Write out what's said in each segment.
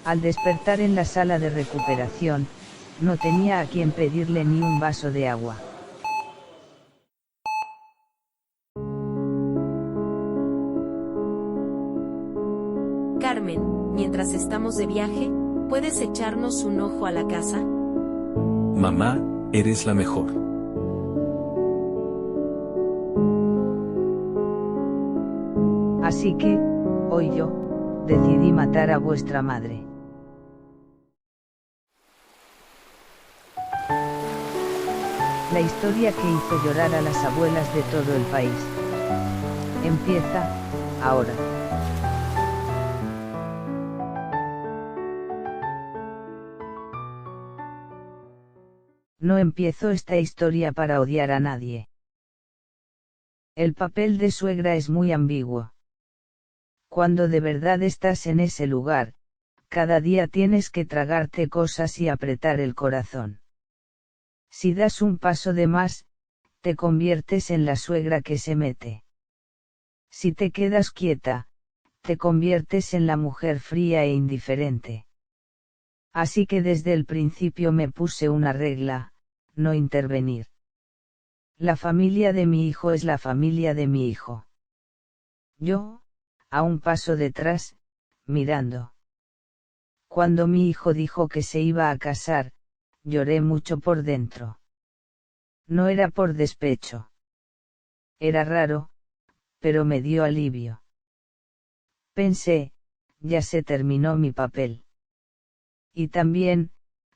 Al despertar en la sala de recuperación, no tenía a quien pedirle ni un vaso de agua. Carmen, mientras estamos de viaje, ¿puedes echarnos un ojo a la casa? Mamá, eres la mejor. Así que, hoy yo, decidí matar a vuestra madre. La historia que hizo llorar a las abuelas de todo el país. Empieza, ahora. No empiezo esta historia para odiar a nadie. El papel de suegra es muy ambiguo. Cuando de verdad estás en ese lugar, cada día tienes que tragarte cosas y apretar el corazón. Si das un paso de más, te conviertes en la suegra que se mete. Si te quedas quieta, te conviertes en la mujer fría e indiferente. Así que desde el principio me puse una regla: no intervenir. La familia de mi hijo es la familia de mi hijo. Yo, a un paso detrás, mirando. Cuando mi hijo dijo que se iba a casar, lloré mucho por dentro. No era por despecho. Era raro, pero me dio alivio. Pensé, ya se terminó mi papel. Y también,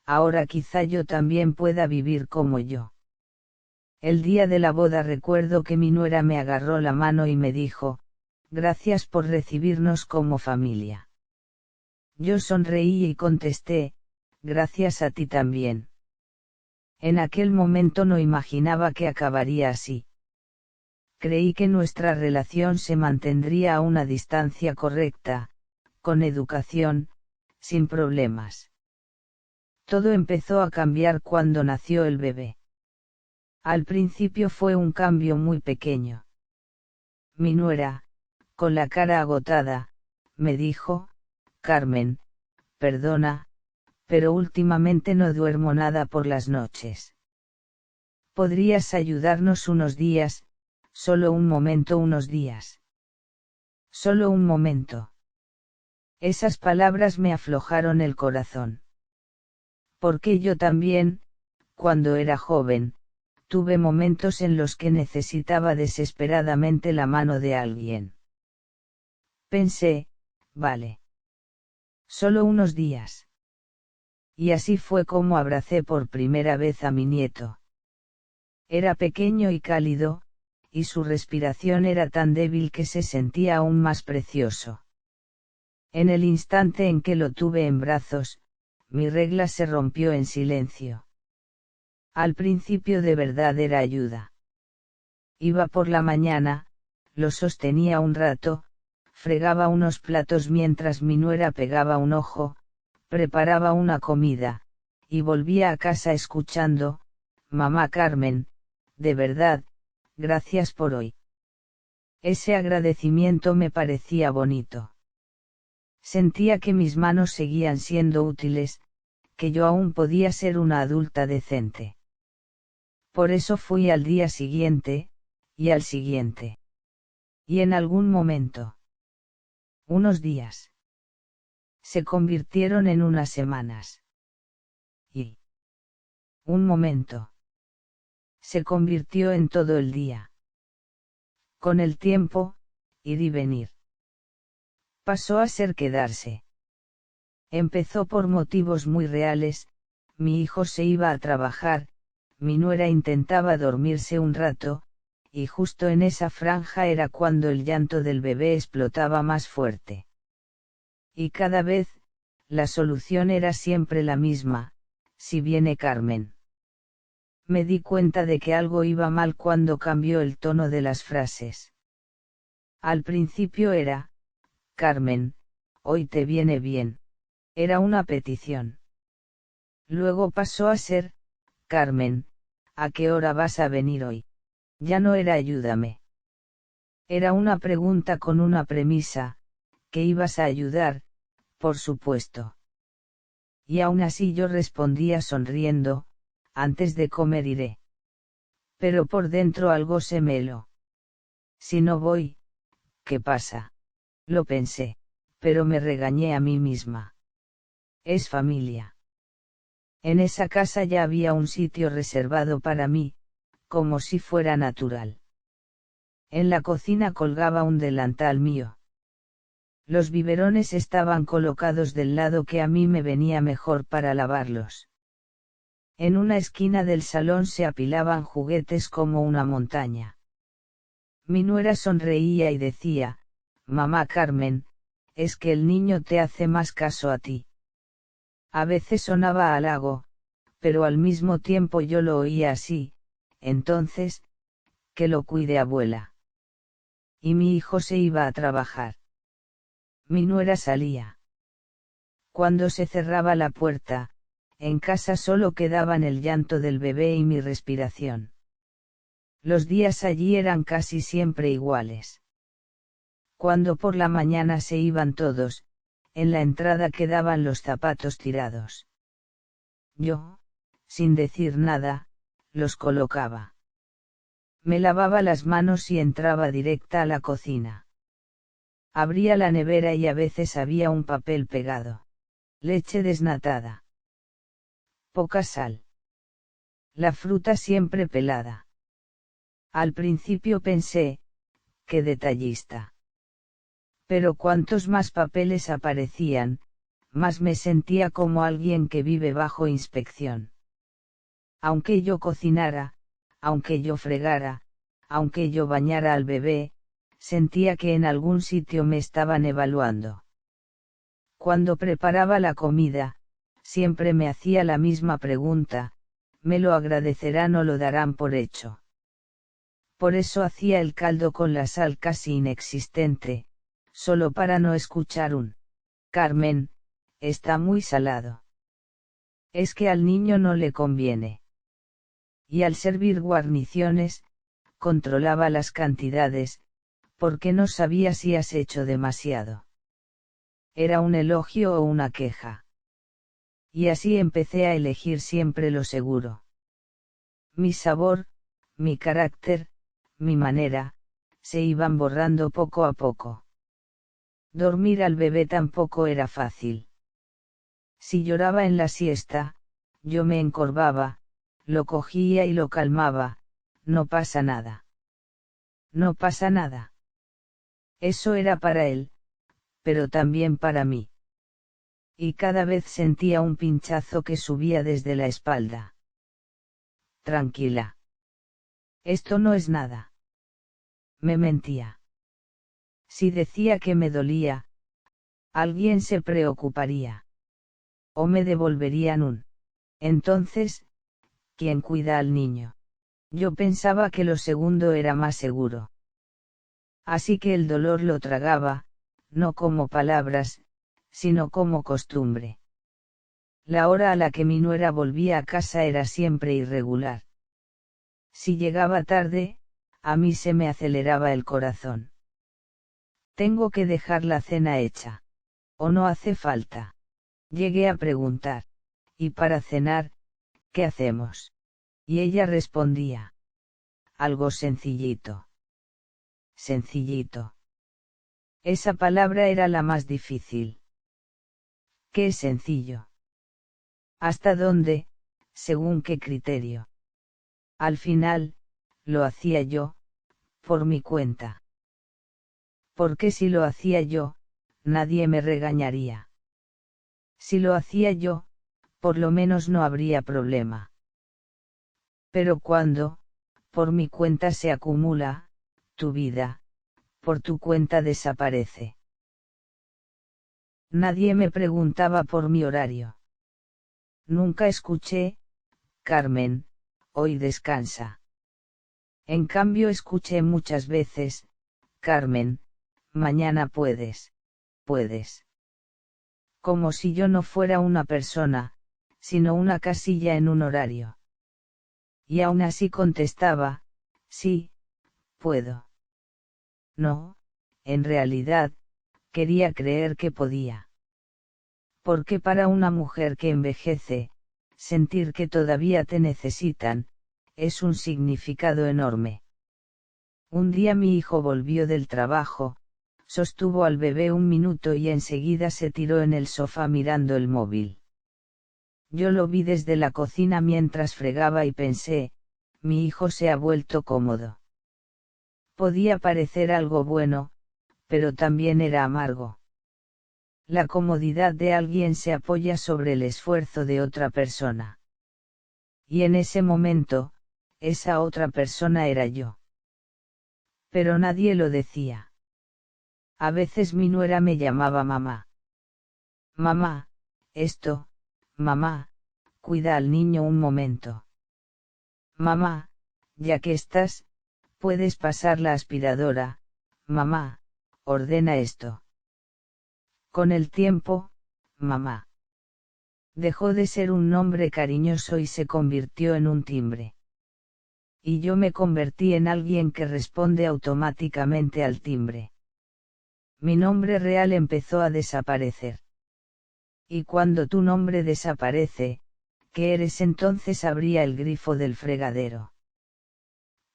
ahora quizá yo también pueda vivir como yo. El día de la boda recuerdo que mi nuera me agarró la mano y me dijo: gracias por recibirnos como familia. Yo sonreí y contesté: gracias a ti también. En aquel momento no imaginaba que acabaría así. Creí que nuestra relación se mantendría a una distancia correcta, con educación, sin problemas. Todo empezó a cambiar cuando nació el bebé. Al principio fue un cambio muy pequeño. Mi nuera, con la cara agotada, me dijo: Carmen, perdona, pero últimamente no duermo nada por las noches. ¿Podrías ayudarnos unos días, solo un momento, unos días? Solo un momento. Esas palabras me aflojaron el corazón. Porque yo también, cuando era joven, tuve momentos en los que necesitaba desesperadamente la mano de alguien. Pensé: vale. Solo unos días. Y así fue como abracé por primera vez a mi nieto. Era pequeño y cálido, y su respiración era tan débil que se sentía aún más precioso. En el instante en que lo tuve en brazos, mi regla se rompió en silencio. Al principio de verdad era ayuda. Iba por la mañana, lo sostenía un rato, fregaba unos platos mientras mi nuera pegaba un ojo, preparaba una comida, y volvía a casa escuchando: mamá Carmen, de verdad, gracias por hoy. Ese agradecimiento me parecía bonito. Sentía que mis manos seguían siendo útiles, que yo aún podía ser una adulta decente. Por eso fui al día siguiente, y al siguiente. Y en algún momento. Unos días. Se convirtieron en unas semanas. Y un momento. Se convirtió en todo el día. Con el tiempo, ir y venir. Pasó a ser quedarse. Empezó por motivos muy reales: mi hijo se iba a trabajar, mi nuera intentaba dormirse un rato, y justo en esa franja era cuando el llanto del bebé explotaba más fuerte. Y cada vez, la solución era siempre la misma: si viene Carmen. Me di cuenta de que algo iba mal cuando cambió el tono de las frases. Al principio era: Carmen, hoy te viene bien. Era una petición. Luego pasó a ser: Carmen, ¿a qué hora vas a venir hoy? Ya no era ayúdame. Era una pregunta con una premisa: ¿que ibas a ayudar? Por supuesto. Y aún así yo respondía sonriendo, antes de comer iré. Pero por dentro algo se me heló. Si no voy, ¿qué pasa? Lo pensé, pero me regañé a mí misma. Es familia. En esa casa ya había un sitio reservado para mí, como si fuera natural. En la cocina colgaba un delantal mío. Los biberones estaban colocados del lado que a mí me venía mejor para lavarlos. En una esquina del salón se apilaban juguetes como una montaña. Mi nuera sonreía y decía, «Mamá Carmen, es que el niño te hace más caso a ti». A veces sonaba halago, pero al mismo tiempo yo lo oía así, entonces, que lo cuide abuela. Y mi hijo se iba a trabajar. Mi nuera salía. Cuando se cerraba la puerta, en casa solo quedaban el llanto del bebé y mi respiración. Los días allí eran casi siempre iguales. Cuando por la mañana se iban todos, en la entrada quedaban los zapatos tirados. Yo, sin decir nada, los colocaba. Me lavaba las manos y entraba directa a la cocina. Abría la nevera y a veces había un papel pegado. Leche desnatada. Poca sal. La fruta siempre pelada. Al principio pensé, qué detallista. Pero cuantos más papeles aparecían, más me sentía como alguien que vive bajo inspección. Aunque yo cocinara, aunque yo fregara, aunque yo bañara al bebé, sentía que en algún sitio me estaban evaluando. Cuando preparaba la comida, siempre me hacía la misma pregunta, ¿me lo agradecerán o lo darán por hecho? Por eso hacía el caldo con la sal casi inexistente, solo para no escuchar un «Carmen, está muy salado». Es que al niño no le conviene. Y al servir guarniciones, controlaba las cantidades, porque no sabía si has hecho demasiado. Era un elogio o una queja. Y así empecé a elegir siempre lo seguro. Mi sabor, mi carácter, mi manera, se iban borrando poco a poco. Dormir al bebé tampoco era fácil. Si lloraba en la siesta, yo me encorvaba, lo cogía y lo calmaba, no pasa nada. No pasa nada. Eso era para él, pero también para mí. Y cada vez sentía un pinchazo que subía desde la espalda. Tranquila. Esto no es nada. Me mentía. Si decía que me dolía, alguien se preocuparía. O me devolverían un. Entonces, ¿quién cuida al niño? Yo pensaba que lo segundo era más seguro. Así que el dolor lo tragaba, no como palabras, sino como costumbre. La hora a la que mi nuera volvía a casa era siempre irregular. Si llegaba tarde, a mí se me aceleraba el corazón. Tengo que dejar la cena hecha. ¿O no hace falta? Llegué a preguntar. Y para cenar, ¿qué hacemos? Y ella respondía. Algo sencillito. Sencillito. Esa palabra era la más difícil. ¿Qué es sencillo? ¿Hasta dónde, según qué criterio? Al final, lo hacía yo, por mi cuenta. Porque si lo hacía yo, nadie me regañaría. Si lo hacía yo, por lo menos no habría problema. Pero cuando, por mi cuenta se acumula, tu vida, por tu cuenta desaparece. Nadie me preguntaba por mi horario. Nunca escuché, Carmen, hoy descansa. En cambio escuché muchas veces, Carmen, mañana puedes. Como si yo no fuera una persona, sino una casilla en un horario. Y aún así contestaba, sí, puedo. No, en realidad, quería creer que podía. Porque para una mujer que envejece, sentir que todavía te necesitan, es un significado enorme. Un día mi hijo volvió del trabajo, sostuvo al bebé un minuto y enseguida se tiró en el sofá mirando el móvil. Yo lo vi desde la cocina mientras fregaba y pensé, mi hijo se ha vuelto cómodo. Podía parecer algo bueno, pero también era amargo. La comodidad de alguien se apoya sobre el esfuerzo de otra persona. Y en ese momento, esa otra persona era yo. Pero nadie lo decía. A veces mi nuera me llamaba mamá. Mamá, esto, mamá, cuida al niño un momento. Mamá, ya que estás, puedes pasar la aspiradora, mamá, ordena esto. Con el tiempo, mamá dejó de ser un nombre cariñoso y se convirtió en un timbre. Y yo me convertí en alguien que responde automáticamente al timbre. Mi nombre real empezó a desaparecer. Y cuando tu nombre desaparece, ¿qué eres entonces? Abría el grifo del fregadero.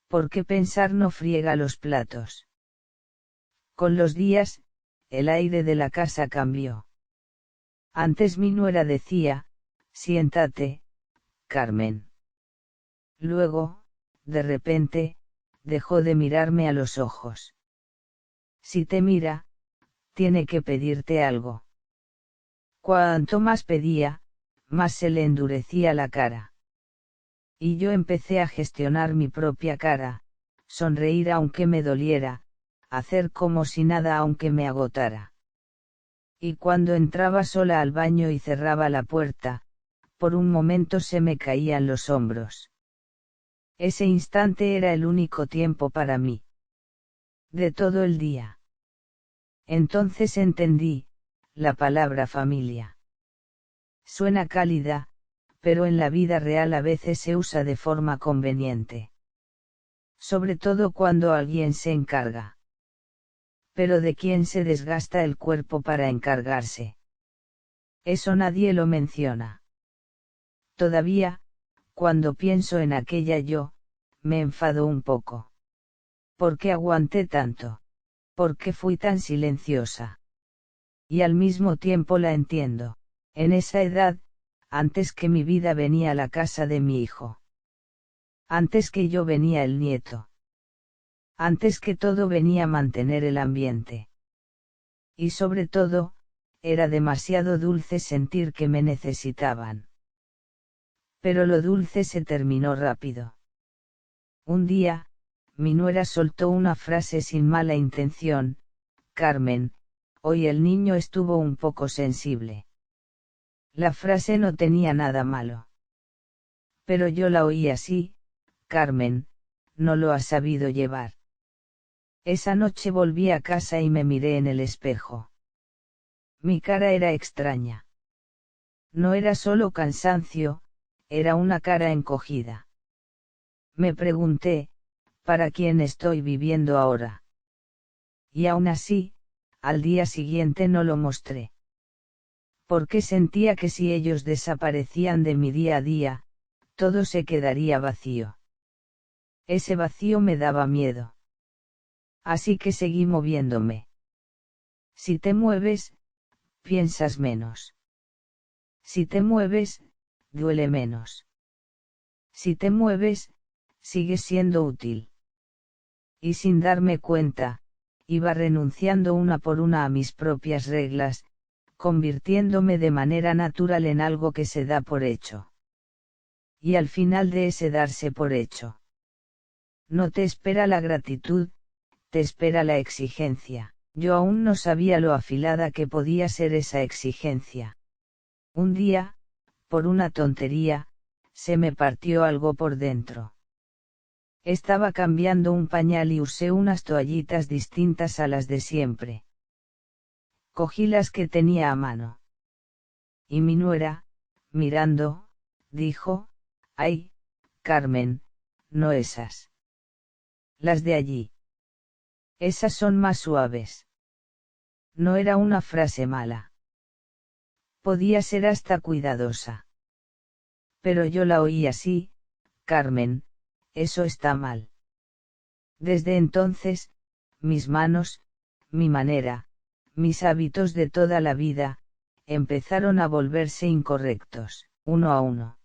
¿Por qué pensar no friega los platos? Con los días, el aire de la casa cambió. Antes mi nuera decía, siéntate, Carmen. Luego, de repente, dejó de mirarme a los ojos. Si te mira, tiene que pedirte algo. Cuanto más pedía, más se le endurecía la cara. Y yo empecé a gestionar mi propia cara, sonreír aunque me doliera, hacer como si nada aunque me agotara. Y cuando entraba sola al baño y cerraba la puerta, por un momento se me caían los hombros. Ese instante era el único tiempo para mí. De todo el día. Entonces entendí, la palabra familia. Suena cálida, pero en la vida real a veces se usa de forma conveniente. Sobre todo cuando alguien se encarga. Pero ¿de quién se desgasta el cuerpo para encargarse? Eso nadie lo menciona. Todavía, cuando pienso en aquella yo, me enfado un poco. ¿Por qué aguanté tanto? ¿Por qué fui tan silenciosa? Y al mismo tiempo la entiendo. En esa edad, antes que mi vida venía a la casa de mi hijo. Antes que yo venía el nieto. Antes que todo venía a mantener el ambiente. Y sobre todo, era demasiado dulce sentir que me necesitaban. Pero lo dulce se terminó rápido. Un día, mi nuera soltó una frase sin mala intención, Carmen, hoy el niño estuvo un poco sensible. La frase no tenía nada malo. Pero yo la oí así, Carmen, no lo has sabido llevar. Esa noche volví a casa y me miré en el espejo. Mi cara era extraña. No era solo cansancio, era una cara encogida. Me pregunté, ¿para quién estoy viviendo ahora? Y aún así, al día siguiente no lo mostré. Porque sentía que si ellos desaparecían de mi día a día, todo se quedaría vacío. Ese vacío me daba miedo. Así que seguí moviéndome. Si te mueves, piensas menos. Si te mueves, duele menos. Si te mueves, sigues siendo útil. Y sin darme cuenta, iba renunciando una por una a mis propias reglas, convirtiéndome de manera natural en algo que se da por hecho. Y al final de ese darse por hecho, no te espera la gratitud, te espera la exigencia. Yo aún no sabía lo afilada que podía ser esa exigencia. Un día, por una tontería, se me partió algo por dentro. Estaba cambiando un pañal y usé unas toallitas distintas a las de siempre. Cogí las que tenía a mano. Y mi nuera, mirando, dijo, «Ay, Carmen, no esas. Las de allí. Esas son más suaves». No era una frase mala. Podía ser hasta cuidadosa. Pero yo la oí así: Carmen, eso está mal. Desde entonces, mis manos, mi manera, mis hábitos de toda la vida, empezaron a volverse incorrectos, uno a uno.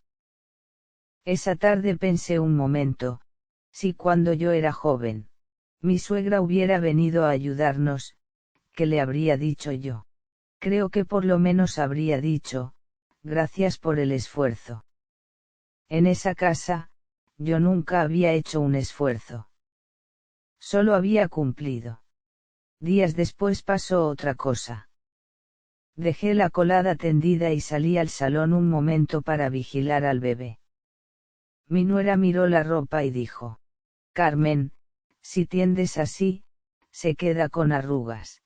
Esa tarde pensé un momento: si cuando yo era joven, mi suegra hubiera venido a ayudarnos, ¿qué le habría dicho yo? Creo que por lo menos habría dicho: gracias por el esfuerzo. En esa casa, yo nunca había hecho un esfuerzo. Solo había cumplido. Días después pasó otra cosa. Dejé la colada tendida y salí al salón un momento para vigilar al bebé. Mi nuera miró la ropa y dijo: Carmen, si tiendes así, se queda con arrugas.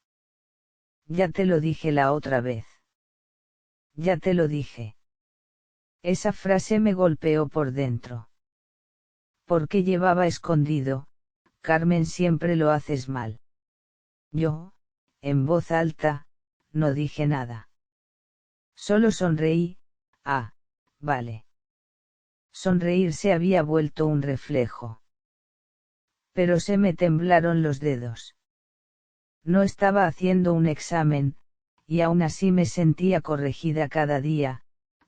Ya te lo dije la otra vez. Ya te lo dije. Esa frase me golpeó por dentro. Porque llevaba escondido: Carmen, siempre lo haces mal. Yo, en voz alta, no dije nada. Solo sonreí: ah, vale. Sonreír se había vuelto un reflejo. Pero se me temblaron los dedos. No estaba haciendo un examen, y aún así me sentía corregida cada día,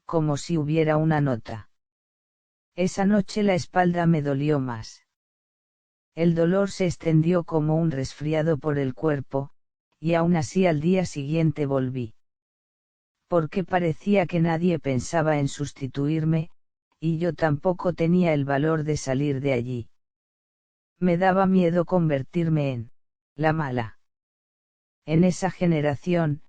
como si hubiera una nota. Esa noche la espalda me dolió más. El dolor se extendió como un resfriado por el cuerpo, y aún así al día siguiente volví. Porque parecía que nadie pensaba en sustituirme, y yo tampoco tenía el valor de salir de allí. Me daba miedo convertirme en la mala. En esa generación,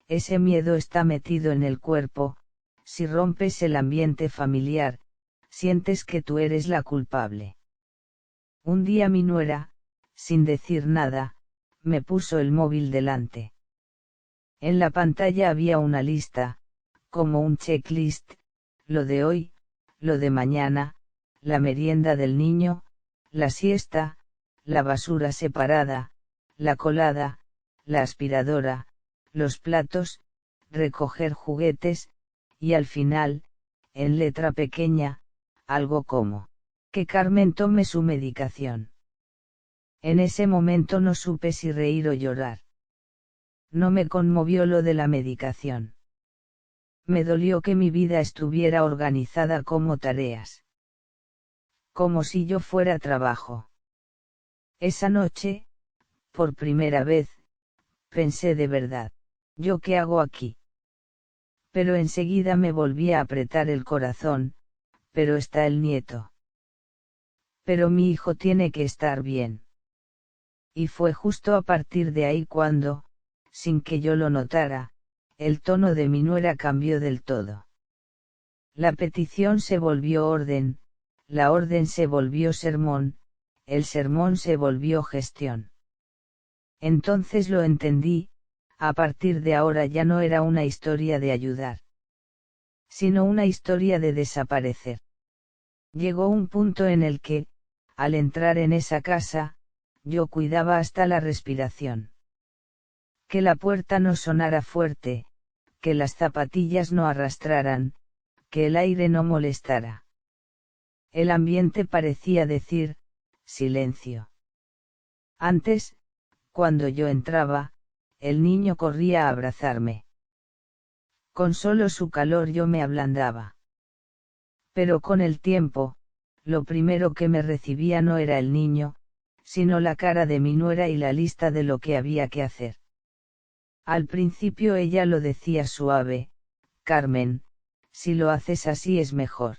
ese miedo está metido en el cuerpo: si rompes el ambiente familiar, sientes que tú eres la culpable. Un día mi nuera, sin decir nada, me puso el móvil delante. En la pantalla había una lista, como un checklist: lo de hoy, lo de mañana, la merienda del niño, la siesta, la basura separada, la colada, la aspiradora, los platos, recoger juguetes, y al final, en letra pequeña, algo como: que Carmen tome su medicación. En ese momento no supe si reír o llorar. No me conmovió lo de la medicación. Me dolió que mi vida estuviera organizada como tareas. Como si yo fuera trabajo. Esa noche, por primera vez, pensé de verdad: ¿yo qué hago aquí? Pero enseguida me volví a apretar el corazón: pero está el nieto. Pero mi hijo tiene que estar bien. Y fue justo a partir de ahí cuando, sin que yo lo notara, el tono de mi nuera cambió del todo. La petición se volvió orden, la orden se volvió sermón, el sermón se volvió gestión. Entonces lo entendí: a partir de ahora ya no era una historia de ayudar, sino una historia de desaparecer. Llegó un punto en el que, al entrar en esa casa, yo cuidaba hasta la respiración. Que la puerta no sonara fuerte, que las zapatillas no arrastraran, que el aire no molestara. El ambiente parecía decir: silencio. Antes, cuando yo entraba, el niño corría a abrazarme. Con solo su calor yo me ablandaba. Pero con el tiempo, lo primero que me recibía no era el niño, sino la cara de mi nuera y la lista de lo que había que hacer. Al principio ella lo decía suave: Carmen, si lo haces así es mejor.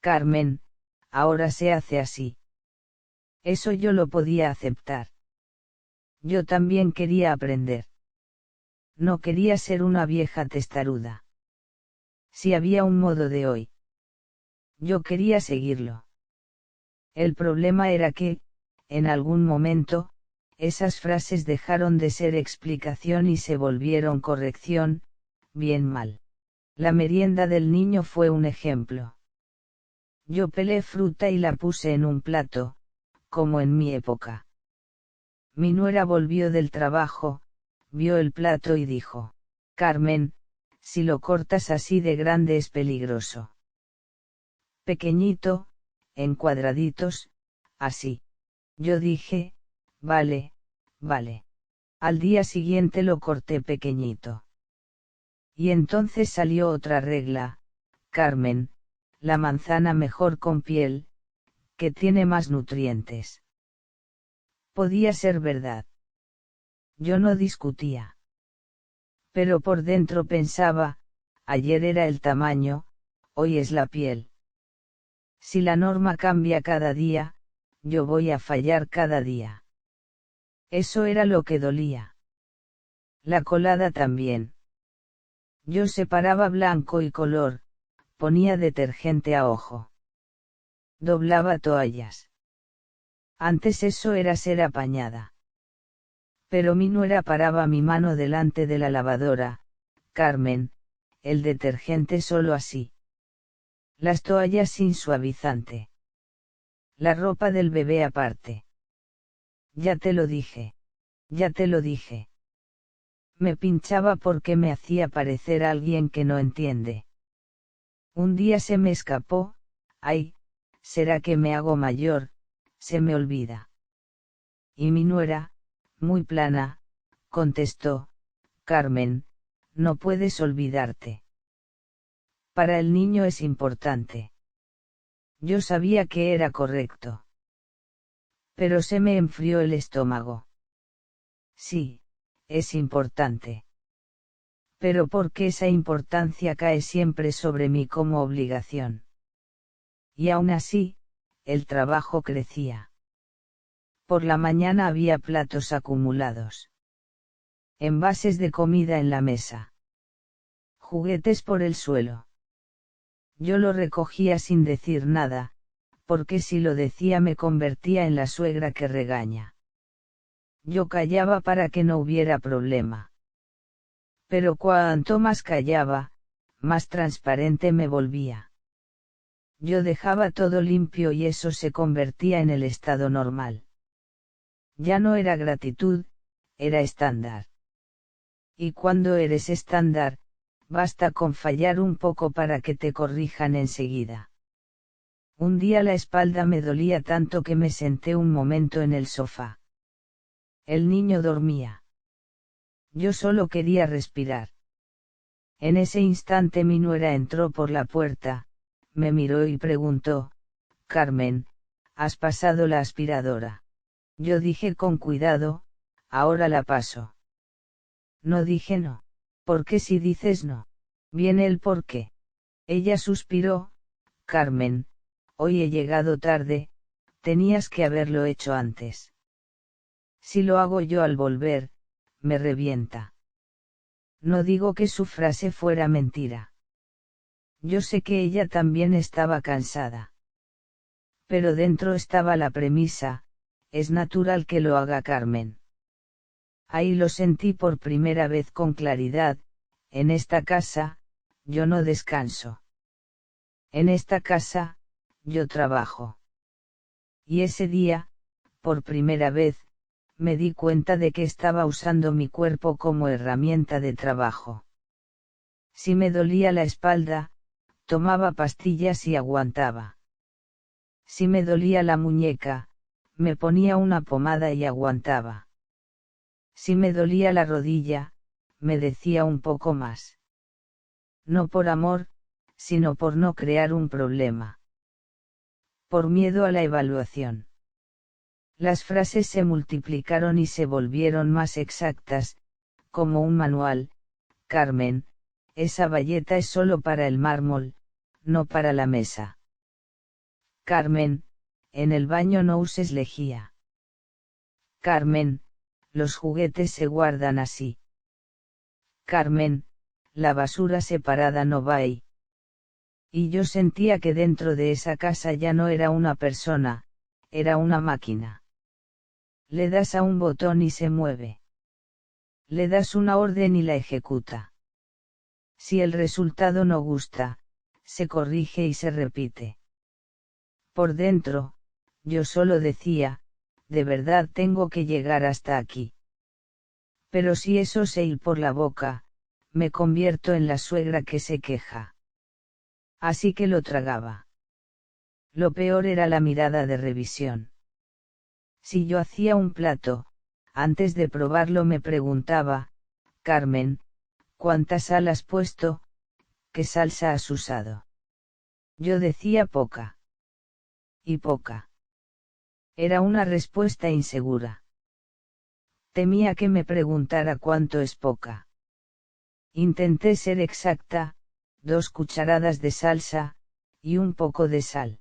Carmen, ahora se hace así. Eso yo lo podía aceptar. Yo también quería aprender. No quería ser una vieja testaruda. Si había un modo de hoy, yo quería seguirlo. El problema era que, en algún momento, esas frases dejaron de ser explicación y se volvieron corrección: bien mal. La merienda del niño fue un ejemplo. Yo pelé fruta y la puse en un plato, como en mi época. Mi nuera volvió del trabajo, vio el plato y dijo: Carmen, si lo cortas así de grande es peligroso. Pequeñito, en cuadraditos, así. Yo dije, vale, vale. Al día siguiente lo corté pequeñito. Y entonces salió otra regla, Carmen, la manzana mejor con piel, que tiene más nutrientes. Podía ser verdad. Yo no discutía. Pero por dentro pensaba, ayer era el tamaño, hoy es la piel. Si la norma cambia cada día, yo voy a fallar cada día. Eso era lo que dolía. La colada también. Yo separaba blanco y color, ponía detergente a ojo. Doblaba toallas. Antes eso era ser apañada. Pero mi nuera paraba mi mano delante de la lavadora, Carmen, el detergente solo así. Las toallas sin suavizante. La ropa del bebé aparte. Ya te lo dije. Ya te lo dije. Me pinchaba porque me hacía parecer alguien que no entiende. Un día se me escapó, ay, será que me hago mayor, se me olvida. Y mi nuera, muy plana, contestó, Carmen, no puedes olvidarte. Para el niño es importante. Yo sabía que era correcto. Pero se me enfrió el estómago. Sí, es importante. Pero ¿por qué esa importancia cae siempre sobre mí como obligación? Y aún así, el trabajo crecía. Por la mañana había platos acumulados. Envases de comida en la mesa. Juguetes por el suelo. Yo lo recogía sin decir nada, porque si lo decía me convertía en la suegra que regaña. Yo callaba para que no hubiera problema. Pero cuanto más callaba, más transparente me volvía. Yo dejaba todo limpio y eso se convertía en el estado normal. Ya no era gratitud, era estándar. Y cuando eres estándar, basta con fallar un poco para que te corrijan enseguida. Un día la espalda me dolía tanto que me senté un momento en el sofá. El niño dormía. Yo solo quería respirar. En ese instante mi nuera entró por la puerta, me miró y preguntó, Carmen, ¿has pasado la aspiradora? Yo dije con cuidado, ahora la paso. No dije no. ¿Por qué si dices no? Viene el por qué. Ella suspiró, Carmen, hoy he llegado tarde, tenías que haberlo hecho antes. Si lo hago yo al volver, me revienta. No digo que su frase fuera mentira. Yo sé que ella también estaba cansada. Pero dentro estaba la premisa, es natural que lo haga Carmen. Ahí lo sentí por primera vez con claridad, en esta casa, yo no descanso. En esta casa, yo trabajo. Y ese día, por primera vez, me di cuenta de que estaba usando mi cuerpo como herramienta de trabajo. Si me dolía la espalda, tomaba pastillas y aguantaba. Si me dolía la muñeca, me ponía una pomada y aguantaba. Si me dolía la rodilla, me decía un poco más. No por amor, sino por no crear un problema. Por miedo a la evaluación. Las frases se multiplicaron y se volvieron más exactas, como un manual, Carmen, esa bayeta es solo para el mármol, no para la mesa. Carmen, en el baño no uses lejía. Carmen, los juguetes se guardan así. Carmen, la basura separada no va ahí. Y yo sentía que dentro de esa casa ya no era una persona, era una máquina. Le das a un botón y se mueve. Le das una orden y la ejecuta. Si el resultado no gusta, se corrige y se repite. Por dentro, yo solo decía, de verdad tengo que llegar hasta aquí. Pero si eso se ir por la boca, me convierto en la suegra que se queja. Así que lo tragaba. Lo peor era la mirada de revisión. Si yo hacía un plato, antes de probarlo me preguntaba, Carmen, ¿cuánta sal has puesto? ¿Qué salsa has usado? Yo decía poca. Y poca. Era una respuesta insegura. Temía que me preguntara cuánto es poca. Intenté ser exacta, 2 cucharadas de salsa, y un poco de sal.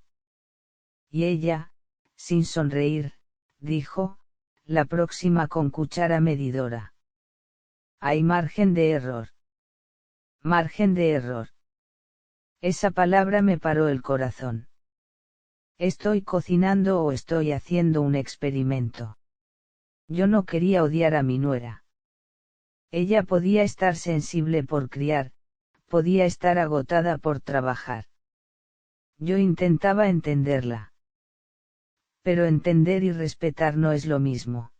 Y ella, sin sonreír, dijo, la próxima con cuchara medidora. Hay margen de error. Margen de error. Esa palabra me paró el corazón. ¿Estoy cocinando o estoy haciendo un experimento? Yo no quería odiar a mi nuera. Ella podía estar sensible por criar, podía estar agotada por trabajar. Yo intentaba entenderla. Pero entender y respetar no es lo mismo.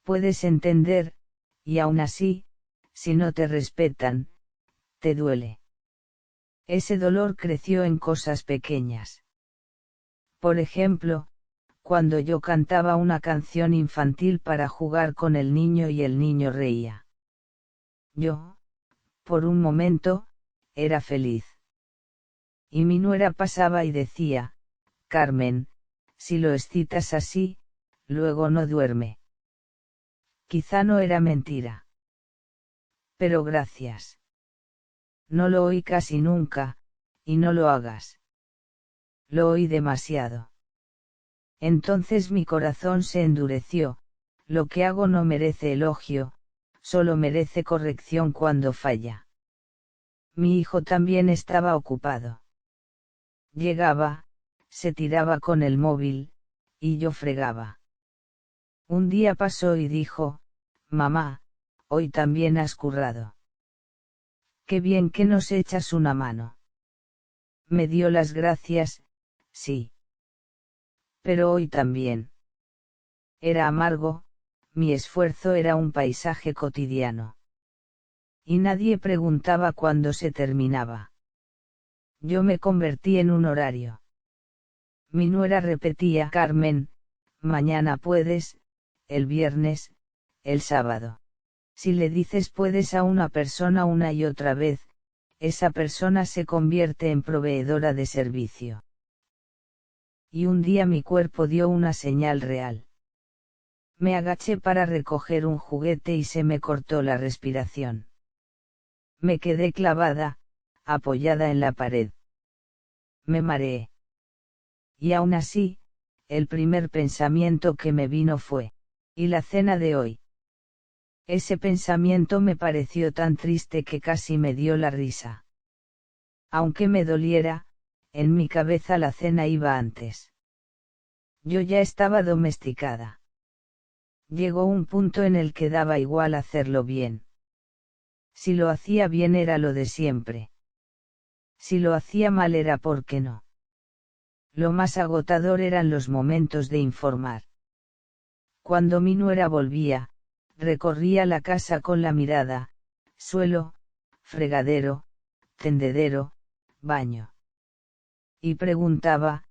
Puedes entender, y aún así, si no te respetan, te duele. Ese dolor creció en cosas pequeñas. Por ejemplo, cuando yo cantaba una canción infantil para jugar con el niño y el niño reía. Yo, por un momento, era feliz. Y mi nuera pasaba y decía, Carmen, si lo excitas así, luego no duerme. Quizá no era mentira. Pero gracias. No lo oí casi nunca, y no lo hagas. Lo oí demasiado. Entonces mi corazón se endureció, lo que hago no merece elogio, solo merece corrección cuando falla. Mi hijo también estaba ocupado. Llegaba, se tiraba con el móvil, y yo fregaba. Un día pasó y dijo, mamá, hoy también has currado. Qué bien que nos echas una mano. Me dio las gracias, sí. Pero hoy también. Era amargo, mi esfuerzo era un paisaje cotidiano. Y nadie preguntaba cuándo se terminaba. Yo me convertí en un horario. Mi nuera repetía, Carmen, mañana puedes, el viernes, el sábado. Si le dices puedes a una persona una y otra vez, esa persona se convierte en proveedora de servicio. Y un día mi cuerpo dio una señal real. Me agaché para recoger un juguete y se me cortó la respiración. Me quedé clavada, apoyada en la pared. Me mareé. Y aún así, el primer pensamiento que me vino fue, ¿y la cena de hoy? Ese pensamiento me pareció tan triste que casi me dio la risa. Aunque me doliera, en mi cabeza la cena iba antes. Yo ya estaba domesticada. Llegó un punto en el que daba igual hacerlo bien. Si lo hacía bien era lo de siempre. Si lo hacía mal era porque no. Lo más agotador eran los momentos de informar. Cuando mi nuera volvía, recorría la casa con la mirada, suelo, fregadero, tendedero, baño. Y preguntaba,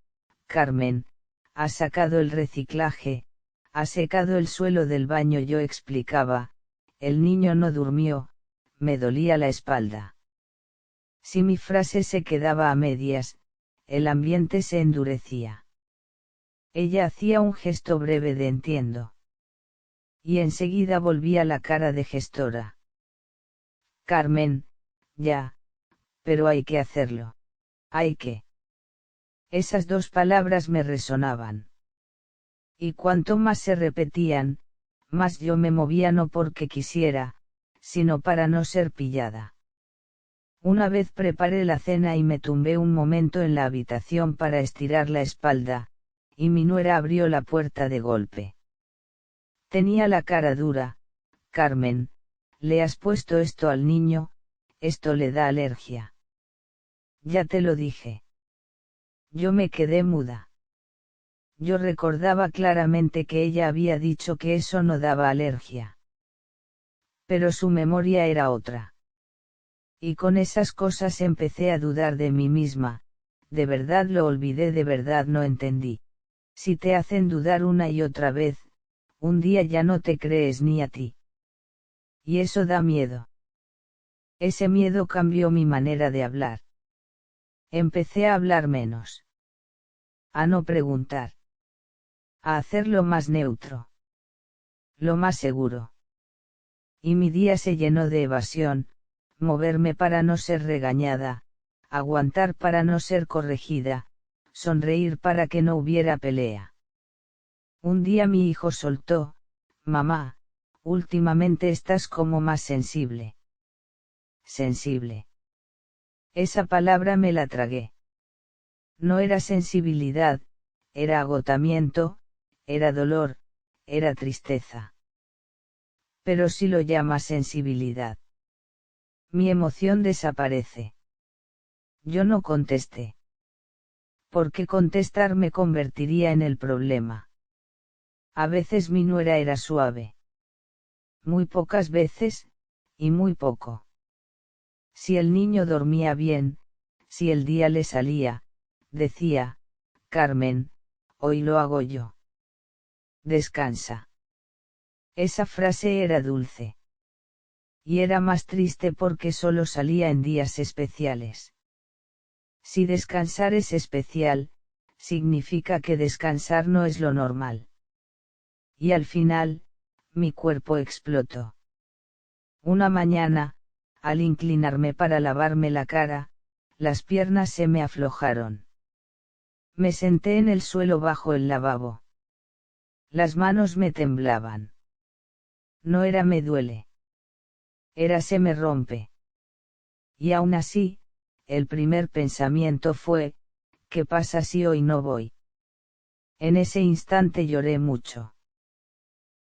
Carmen, ¿has sacado el reciclaje? ¿Has secado el suelo del baño? Yo explicaba, el niño no durmió, me dolía la espalda. Si mi frase se quedaba a medias, el ambiente se endurecía. Ella hacía un gesto breve de entiendo. Y enseguida volvía la cara de gestora. Carmen, ya, pero hay que hacerlo. Hay que. Esas 2 palabras me resonaban. Y cuanto más se repetían, más yo me movía no porque quisiera, sino para no ser pillada. Una vez preparé la cena y me tumbé un momento en la habitación para estirar la espalda, y mi nuera abrió la puerta de golpe. Tenía la cara dura, Carmen, le has puesto esto al niño, esto le da alergia. Ya te lo dije. Yo me quedé muda. Yo recordaba claramente que ella había dicho que eso no daba alergia. Pero su memoria era otra. Y con esas cosas empecé a dudar de mí misma, de verdad lo olvidé, de verdad no entendí. Si te hacen dudar una y otra vez, un día ya no te crees ni a ti. Y eso da miedo. Ese miedo cambió mi manera de hablar. Empecé a hablar menos. A no preguntar. A hacerlo más neutro. Lo más seguro. Y mi día se llenó de evasión, moverme para no ser regañada, aguantar para no ser corregida, sonreír para que no hubiera pelea. Un día mi hijo soltó: mamá, últimamente estás como más sensible. Sensible. Esa palabra me la tragué. No era sensibilidad, era agotamiento, era dolor, era tristeza. Pero si lo llamas sensibilidad, mi emoción desaparece. Yo no contesté. Porque contestar me convertiría en el problema. A veces mi nuera era suave. Muy pocas veces, y muy poco. Si el niño dormía bien, si el día le salía, decía: Carmen, hoy lo hago yo. Descansa. Esa frase era dulce. Y era más triste porque solo salía en días especiales. Si descansar es especial, significa que descansar no es lo normal. Y al final, mi cuerpo explotó. Una mañana, al inclinarme para lavarme la cara, las piernas se me aflojaron. Me senté en el suelo bajo el lavabo. Las manos me temblaban. No era me duele. Era se me rompe. Y aún así, el primer pensamiento fue: ¿qué pasa si hoy no voy? En ese instante lloré mucho.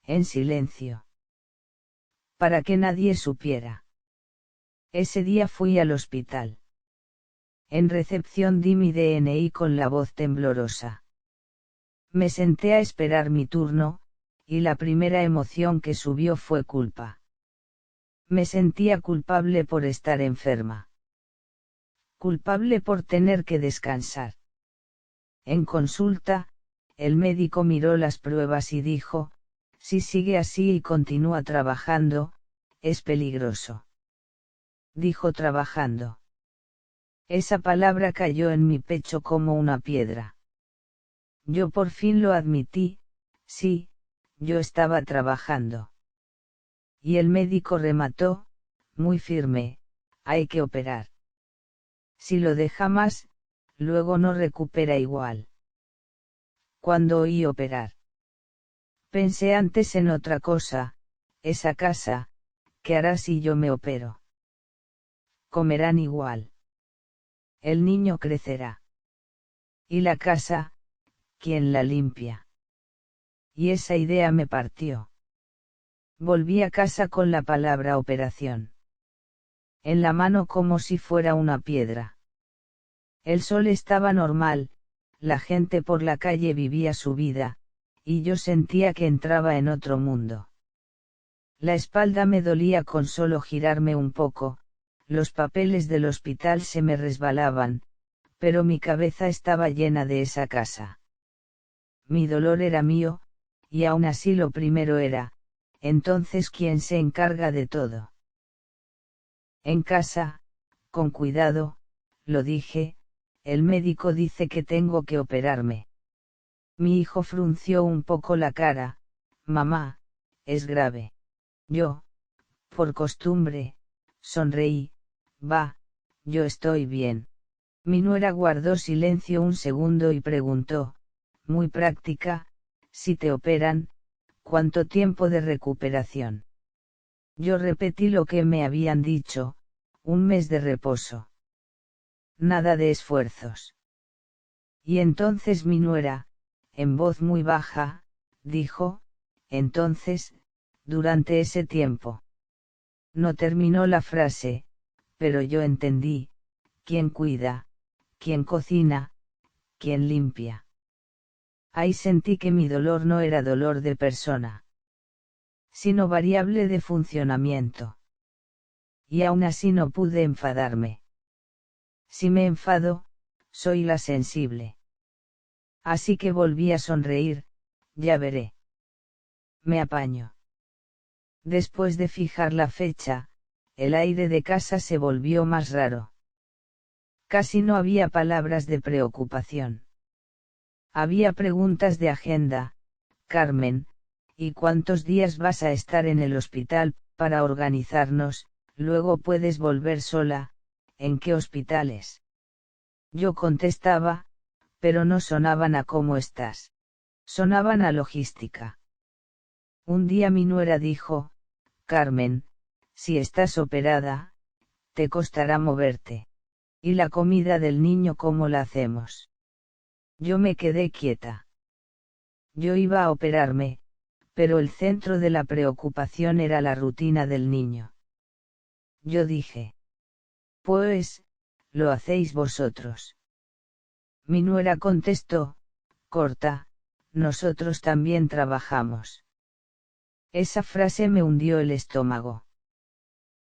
En silencio. Para que nadie supiera. Ese día fui al hospital. En recepción di mi DNI con la voz temblorosa. Me senté a esperar mi turno, y la primera emoción que subió fue culpa. Me sentía culpable por estar enferma. Culpable por tener que descansar. En consulta, el médico miró las pruebas y dijo: si sigue así y continúa trabajando, es peligroso. Dijo trabajando. Esa palabra cayó en mi pecho como una piedra. Yo por fin lo admití: sí, yo estaba trabajando. Y el médico remató, muy firme: hay que operar. Si lo deja más, luego no recupera igual. Cuando oí operar, pensé antes en otra cosa: esa casa, ¿qué hará si yo me opero? Comerán igual. El niño crecerá. Y la casa, ¿quién la limpia? Y esa idea me partió. Volví a casa con la palabra operación en la mano como si fuera una piedra. El sol estaba normal, la gente por la calle vivía su vida, y yo sentía que entraba en otro mundo. La espalda me dolía con solo girarme un poco, los papeles del hospital se me resbalaban, pero mi cabeza estaba llena de esa casa. Mi dolor era mío, y aún así lo primero era: entonces ¿quién se encarga de todo? En casa, con cuidado, lo dije: el médico dice que tengo que operarme. Mi hijo frunció un poco la cara: mamá, es grave. Yo, por costumbre, sonreí: va, yo estoy bien. Mi nuera guardó silencio un segundo y preguntó, muy práctica: si te operan, ¿cuánto tiempo de recuperación? Yo repetí lo que me habían dicho: un mes de reposo. Nada de esfuerzos. Y entonces mi nuera, en voz muy baja, dijo: entonces, durante ese tiempo. No terminó la frase, pero yo entendí: ¿quién cuida, quién cocina, quién limpia? Ahí sentí que mi dolor no era dolor de persona, sino variable de funcionamiento. y aún así no pude enfadarme. Si me enfado, soy la sensible. Así que volví a sonreír, ya veré. Me apaño. Después de fijar la fecha, el aire de casa se volvió más raro. Casi no había palabras de preocupación. Había preguntas de agenda: Carmen, ¿y cuántos días vas a estar en el hospital, para organizarnos? Luego puedes volver sola. ¿En qué hospitales? Yo contestaba, pero no sonaban a ¿cómo estás? Sonaban a logística. Un día mi nuera dijo: Carmen, si estás operada, te costará moverte. ¿Y la comida del niño cómo la hacemos? Yo me quedé quieta. Yo iba a operarme, pero el centro de la preocupación era la rutina del niño. Yo dije: pues, lo hacéis vosotros. Mi nuera contestó, corta: nosotros también trabajamos. Esa frase me hundió el estómago.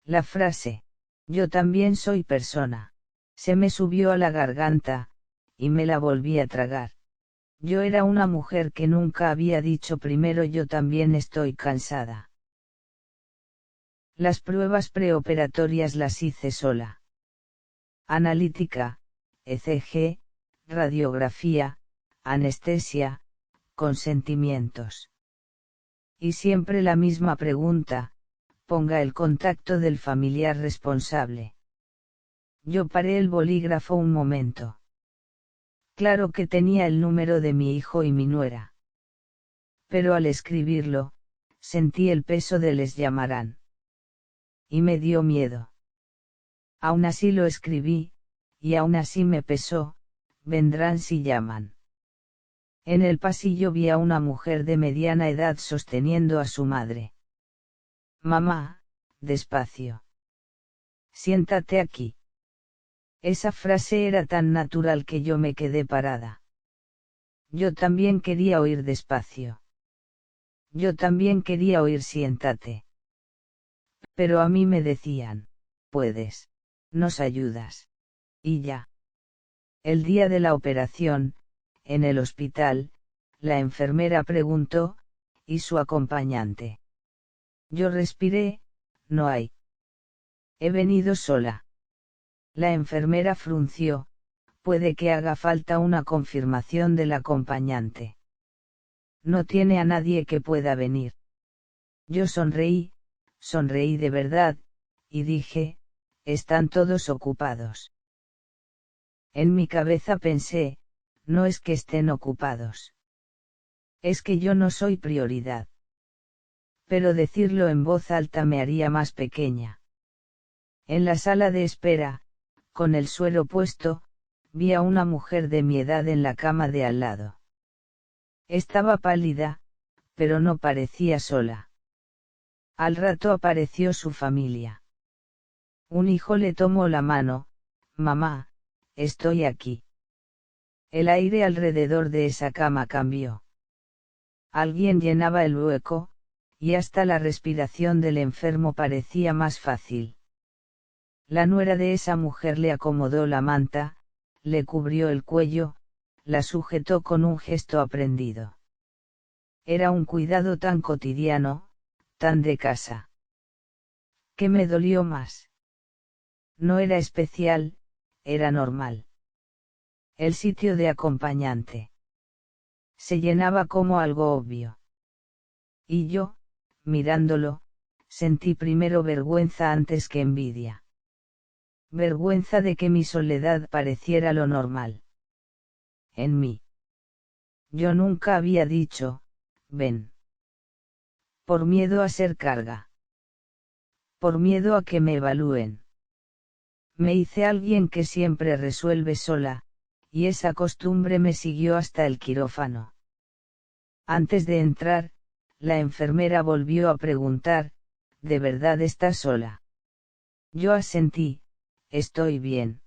La frase, yo también soy persona, se me subió a la garganta, y me la volví a tragar. Yo era una mujer que nunca había dicho primero yo también estoy cansada. Las pruebas preoperatorias las hice sola. Analítica, ECG, radiografía, anestesia, consentimientos. Y siempre la misma pregunta: ponga el contacto del familiar responsable. Yo paré el bolígrafo un momento. Claro que tenía el número de mi hijo y mi nuera. Pero al escribirlo, sentí el peso de les llamarán. Y me dio miedo. Aún así lo escribí, y aún así me pesó: vendrán si llaman. En el pasillo vi a una mujer de mediana edad sosteniendo a su madre. Mamá, despacio. Siéntate aquí. Esa frase era tan natural que yo me quedé parada. Yo también quería oír despacio. Yo también quería oír siéntate. Pero a mí me decían: puedes. Nos ayudas. Y ya. El día de la operación, en el hospital, la enfermera preguntó: ¿y su acompañante? Yo respiré: no hay. He venido sola. La enfermera frunció: puede que haga falta una confirmación del acompañante. No tiene a nadie que pueda venir. Yo sonreí de verdad, y dije: están todos ocupados. En mi cabeza pensé: no es que estén ocupados. Es que yo no soy prioridad. Pero decirlo en voz alta me haría más pequeña. En la sala de espera, con el suero puesto, vi a una mujer de mi edad en la cama de al lado. Estaba pálida, pero no parecía sola. Al rato apareció su familia. Un hijo le tomó la mano: mamá, estoy aquí. El aire alrededor de esa cama cambió. Alguien llenaba el hueco, y hasta la respiración del enfermo parecía más fácil. La nuera de esa mujer le acomodó la manta, le cubrió el cuello, la sujetó con un gesto aprendido. Era un cuidado tan cotidiano, tan de casa. ¿Qué me dolió más? No era especial, era normal. El sitio de acompañante. Se llenaba como algo obvio. Y yo, mirándolo, sentí primero vergüenza antes que envidia. Vergüenza de que mi soledad pareciera lo normal. En mí. Yo nunca había dicho: ven. Por miedo a ser carga. Por miedo a que me evalúen. Me hice alguien que siempre resuelve sola, y esa costumbre me siguió hasta el quirófano. Antes de entrar, la enfermera volvió a preguntar: ¿de verdad estás sola? Yo asentí: estoy bien.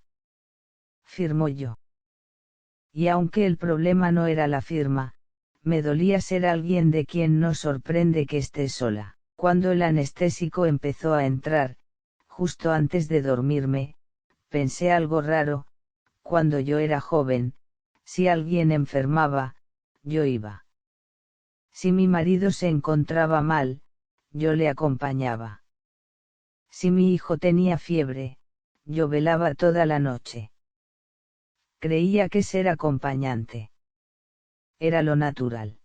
Firmó yo. Y aunque el problema no era la firma, me dolía ser alguien de quien no sorprende que esté sola. Cuando el anestésico empezó a entrar, justo antes de dormirme, pensé algo raro: cuando yo era joven, si alguien enfermaba, yo iba. Si mi marido se encontraba mal, yo le acompañaba. Si mi hijo tenía fiebre, yo velaba toda la noche. Creía que ser acompañante era lo natural.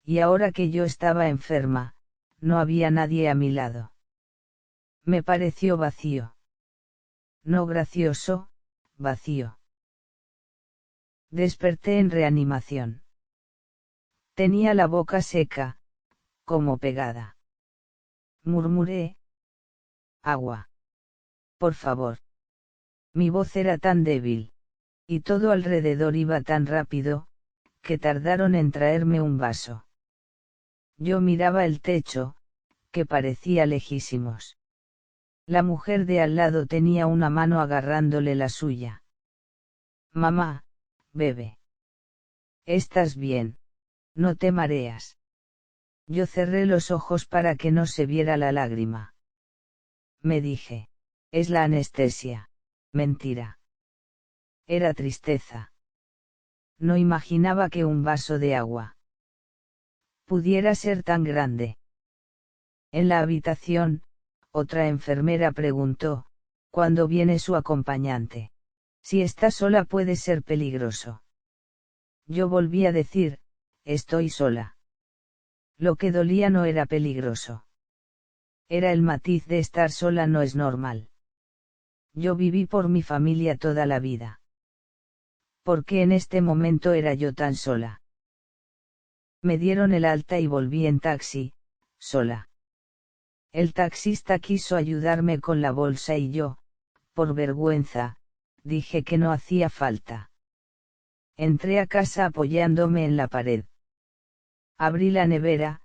Y ahora que yo estaba enferma, no había nadie a mi lado. Me pareció vacío. No gracioso, vacío. Desperté en reanimación. Tenía la boca seca, como pegada. Murmuré: agua. Por favor. Mi voz era tan débil. Y todo alrededor iba tan rápido, que tardaron en traerme un vaso. Yo miraba el techo, que parecía lejísimos. La mujer de al lado tenía una mano agarrándole la suya. Mamá, bebe. ¿Estás bien? No te mareas. Yo cerré los ojos para que no se viera la lágrima. Me dije: es la anestesia. Mentira. Era tristeza. No imaginaba que un vaso de agua pudiera ser tan grande. En la habitación, otra enfermera preguntó: ¿cuándo viene su acompañante? Si está sola puede ser peligroso. Yo volví a decir: estoy sola. Lo que dolía no era peligroso. Era el matiz de estar sola: no es normal. Yo viví por mi familia toda la vida. ¿Por qué en este momento era yo tan sola? Me dieron el alta y volví en taxi, sola. El taxista quiso ayudarme con la bolsa y yo, por vergüenza, dije que no hacía falta. Entré a casa apoyándome en la pared. Abrí la nevera,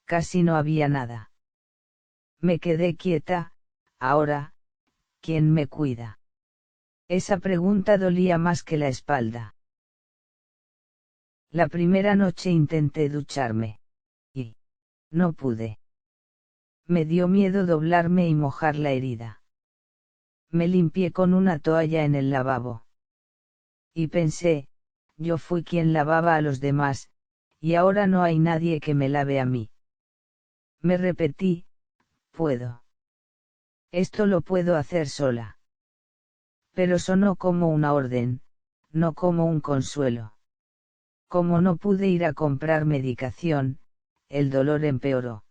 casi no había nada. Me quedé quieta. Ahora, ¿quién me cuida? Esa pregunta dolía más que la espalda. La primera noche intenté ducharme. Y no pude. Me dio miedo doblarme y mojar la herida. Me limpié con una toalla en el lavabo. Y pensé: yo fui quien lavaba a los demás, y ahora no hay nadie que me lave a mí. Me repetí: puedo. Esto lo puedo hacer sola. Pero sonó como una orden, no como un consuelo. Como no pude ir a comprar medicación, el dolor empeoró.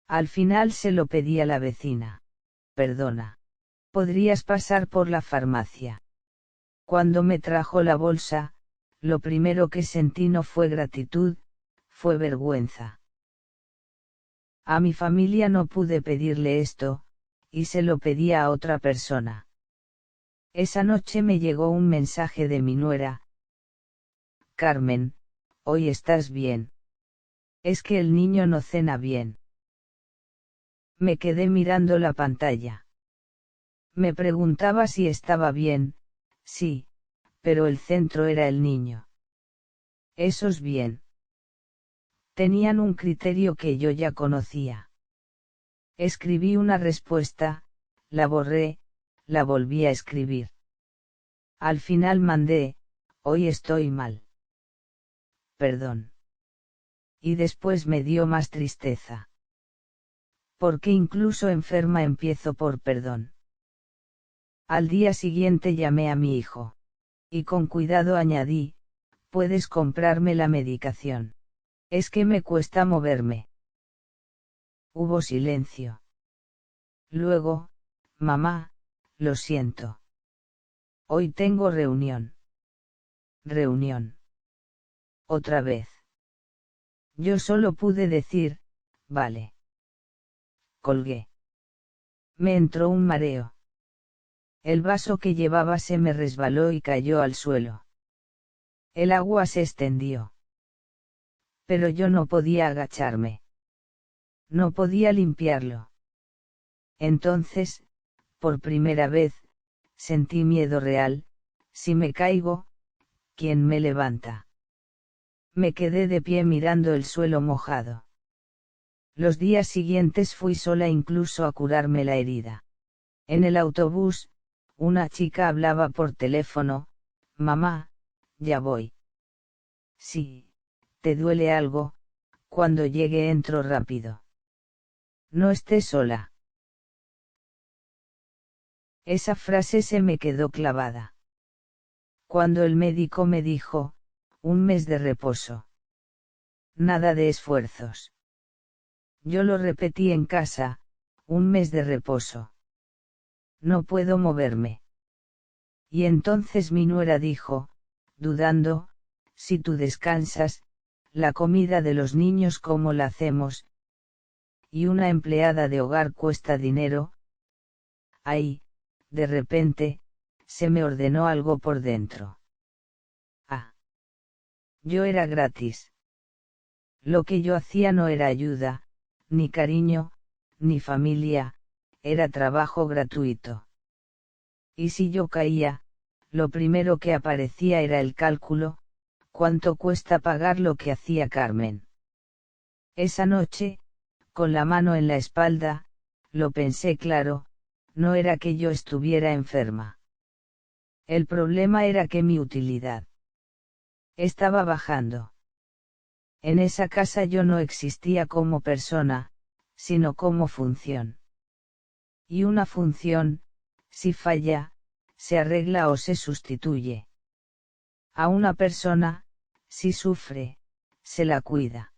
Al final se lo pedí a la vecina: perdona. ¿Podrías pasar por la farmacia? Cuando me trajo la bolsa, lo primero que sentí no fue gratitud, fue vergüenza. A mi familia no pude pedirle esto, y se lo pedí a otra persona. Esa noche me llegó un mensaje de mi nuera: Carmen, hoy estás bien. Es que el niño no cena bien. Me quedé mirando la pantalla. Me preguntaba si estaba bien. Sí, pero el centro era el niño. Esos bien. Tenían un criterio que yo ya conocía. Escribí una respuesta, la borré, la volví a escribir. Al final mandé: hoy estoy mal. Perdón. Y después me dio más tristeza. Porque incluso enferma empiezo por perdón. Al día siguiente llamé a mi hijo. Y con cuidado añadí: ¿puedes comprarme la medicación? Es que me cuesta moverme. Hubo silencio. Luego: mamá, lo siento. Hoy tengo reunión. Reunión. Otra vez. Yo solo pude decir: vale. Colgué. Me entró un mareo. El vaso que llevaba se me resbaló y cayó al suelo. El agua se extendió. Pero yo no podía agacharme. No podía limpiarlo. Entonces, por primera vez, sentí miedo real: si me caigo, ¿quién me levanta? Me quedé de pie mirando el suelo mojado. Los días siguientes fui sola incluso a curarme la herida. En el autobús, una chica hablaba por teléfono: «Mamá, ya voy». «Sí, ¿te duele algo? Cuando llegue entro rápido». «No estés sola». Esa frase se me quedó clavada. Cuando el médico me dijo: «Un mes de reposo. Nada de esfuerzos». Yo lo repetí en casa: «Un mes de reposo. No puedo moverme». Y entonces mi nuera dijo, dudando: «Si tú descansas, la comida de los niños ¿cómo la hacemos? Y una empleada de hogar cuesta dinero». Ahí, de repente, se me ordenó algo por dentro. Ah. Yo era gratis. Lo que yo hacía no era ayuda, ni cariño, ni familia, era trabajo gratuito. Y si yo caía, lo primero que aparecía era el cálculo: ¿cuánto cuesta pagar lo que hacía Carmen? Esa noche, con la mano en la espalda, lo pensé claro: no era que yo estuviera enferma. El problema era que mi utilidad estaba bajando. En esa casa yo no existía como persona, sino como función. Y una función, si falla, se arregla o se sustituye. A una persona, si sufre, se la cuida.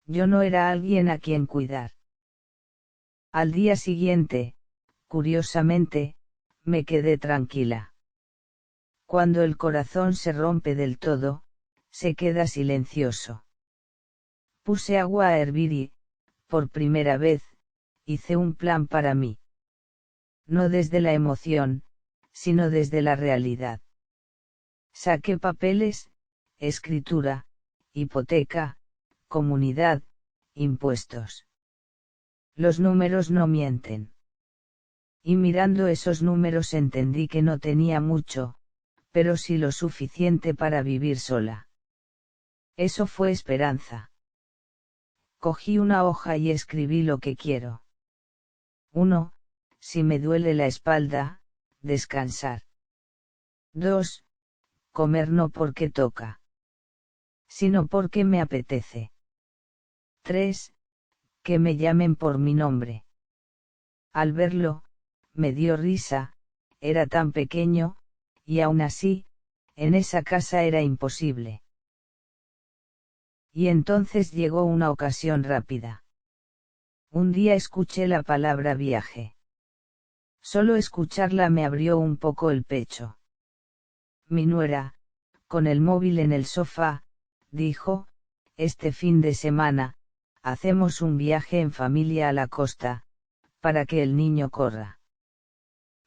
Yo no era alguien a quien cuidar. Al día siguiente, curiosamente, me quedé tranquila. Cuando el corazón se rompe del todo, se queda silencioso. Puse agua a hervir y, por primera vez, hice un plan para mí. No desde la emoción, sino desde la realidad. Saqué papeles: escritura, hipoteca, comunidad, impuestos. Los números no mienten. Y mirando esos números entendí que no tenía mucho, pero sí lo suficiente para vivir sola. Eso fue esperanza. Cogí una hoja y escribí lo que quiero. 1. Si me duele la espalda, descansar. 2. Comer no porque toca, sino porque me apetece. 3. Que me llamen por mi nombre. Al verlo, me dio risa: era tan pequeño, y aún así, en esa casa era imposible. Y entonces llegó una ocasión rápida. Un día escuché la palabra viaje. Solo escucharla me abrió un poco el pecho. Mi nuera, con el móvil en el sofá, dijo: «Este fin de semana, hacemos un viaje en familia a la costa, para que el niño corra».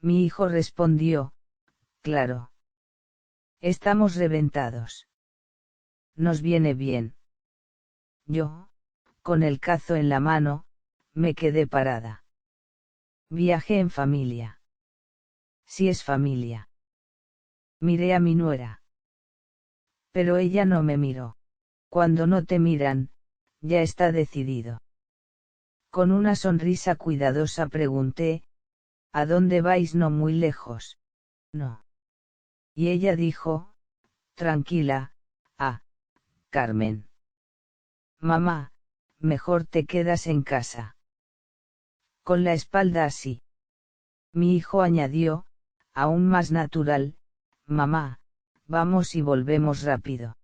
Mi hijo respondió: «Claro. Estamos reventados. Nos viene bien». Yo, con el cazo en la mano, me quedé parada. Viaje en familia. Si es familia. Miré a mi nuera. Pero ella no me miró. Cuando no te miran, ya está decidido. Con una sonrisa cuidadosa pregunté: «¿A dónde vais? No muy lejos». «No». Y ella dijo, tranquila: «Ah, Carmen. Mamá, mejor te quedas en casa». Con la espalda así. Mi hijo añadió, aún más natural: «Mamá, vamos y volvemos rápido».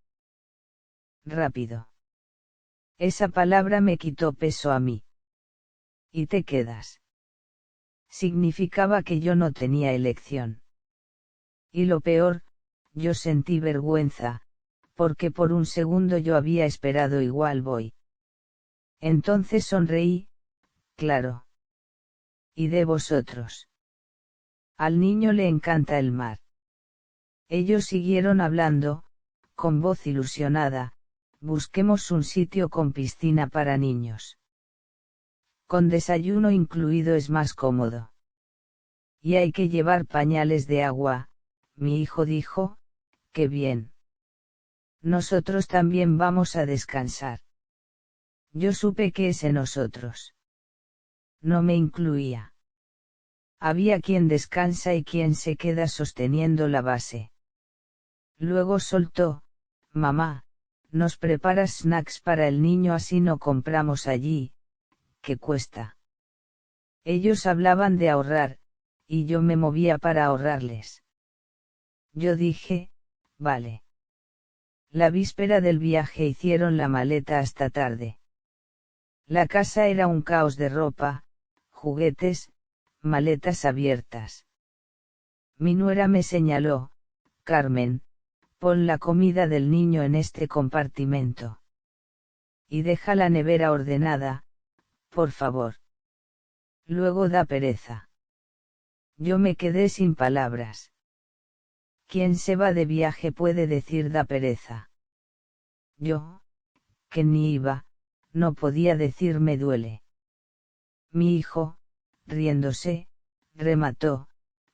Rápido. Esa palabra me quitó peso a mí. «¿Y te quedas?» Significaba que yo no tenía elección. Y lo peor, yo sentí vergüenza, porque por un segundo yo había esperado igual voy. Entonces sonreí: «Claro. ¿Y de vosotros?» «Al niño le encanta el mar». Ellos siguieron hablando, con voz ilusionada: «Busquemos un sitio con piscina para niños. Con desayuno incluido es más cómodo. Y hay que llevar pañales de agua». Mi hijo dijo: «Qué bien. Nosotros también vamos a descansar». Yo supe que ese nosotros no me incluía. Había quien descansa y quien se queda sosteniendo la base. Luego soltó: mamá, ¿nos preparas snacks para el niño así no compramos allí? ¿Qué cuesta? Ellos hablaban de ahorrar, y yo me movía para ahorrarles. Yo dije: vale. La víspera del viaje hicieron la maleta hasta tarde. La casa era un caos de ropa, juguetes, maletas abiertas. Mi nuera me señaló: Carmen, pon la comida del niño en este compartimento. Y deja la nevera ordenada, por favor. Luego da pereza. Yo me quedé sin palabras. Quien se va de viaje puede decir da pereza. Yo, que ni iba, no podía decir me duele. Mi hijo, riéndose, remató: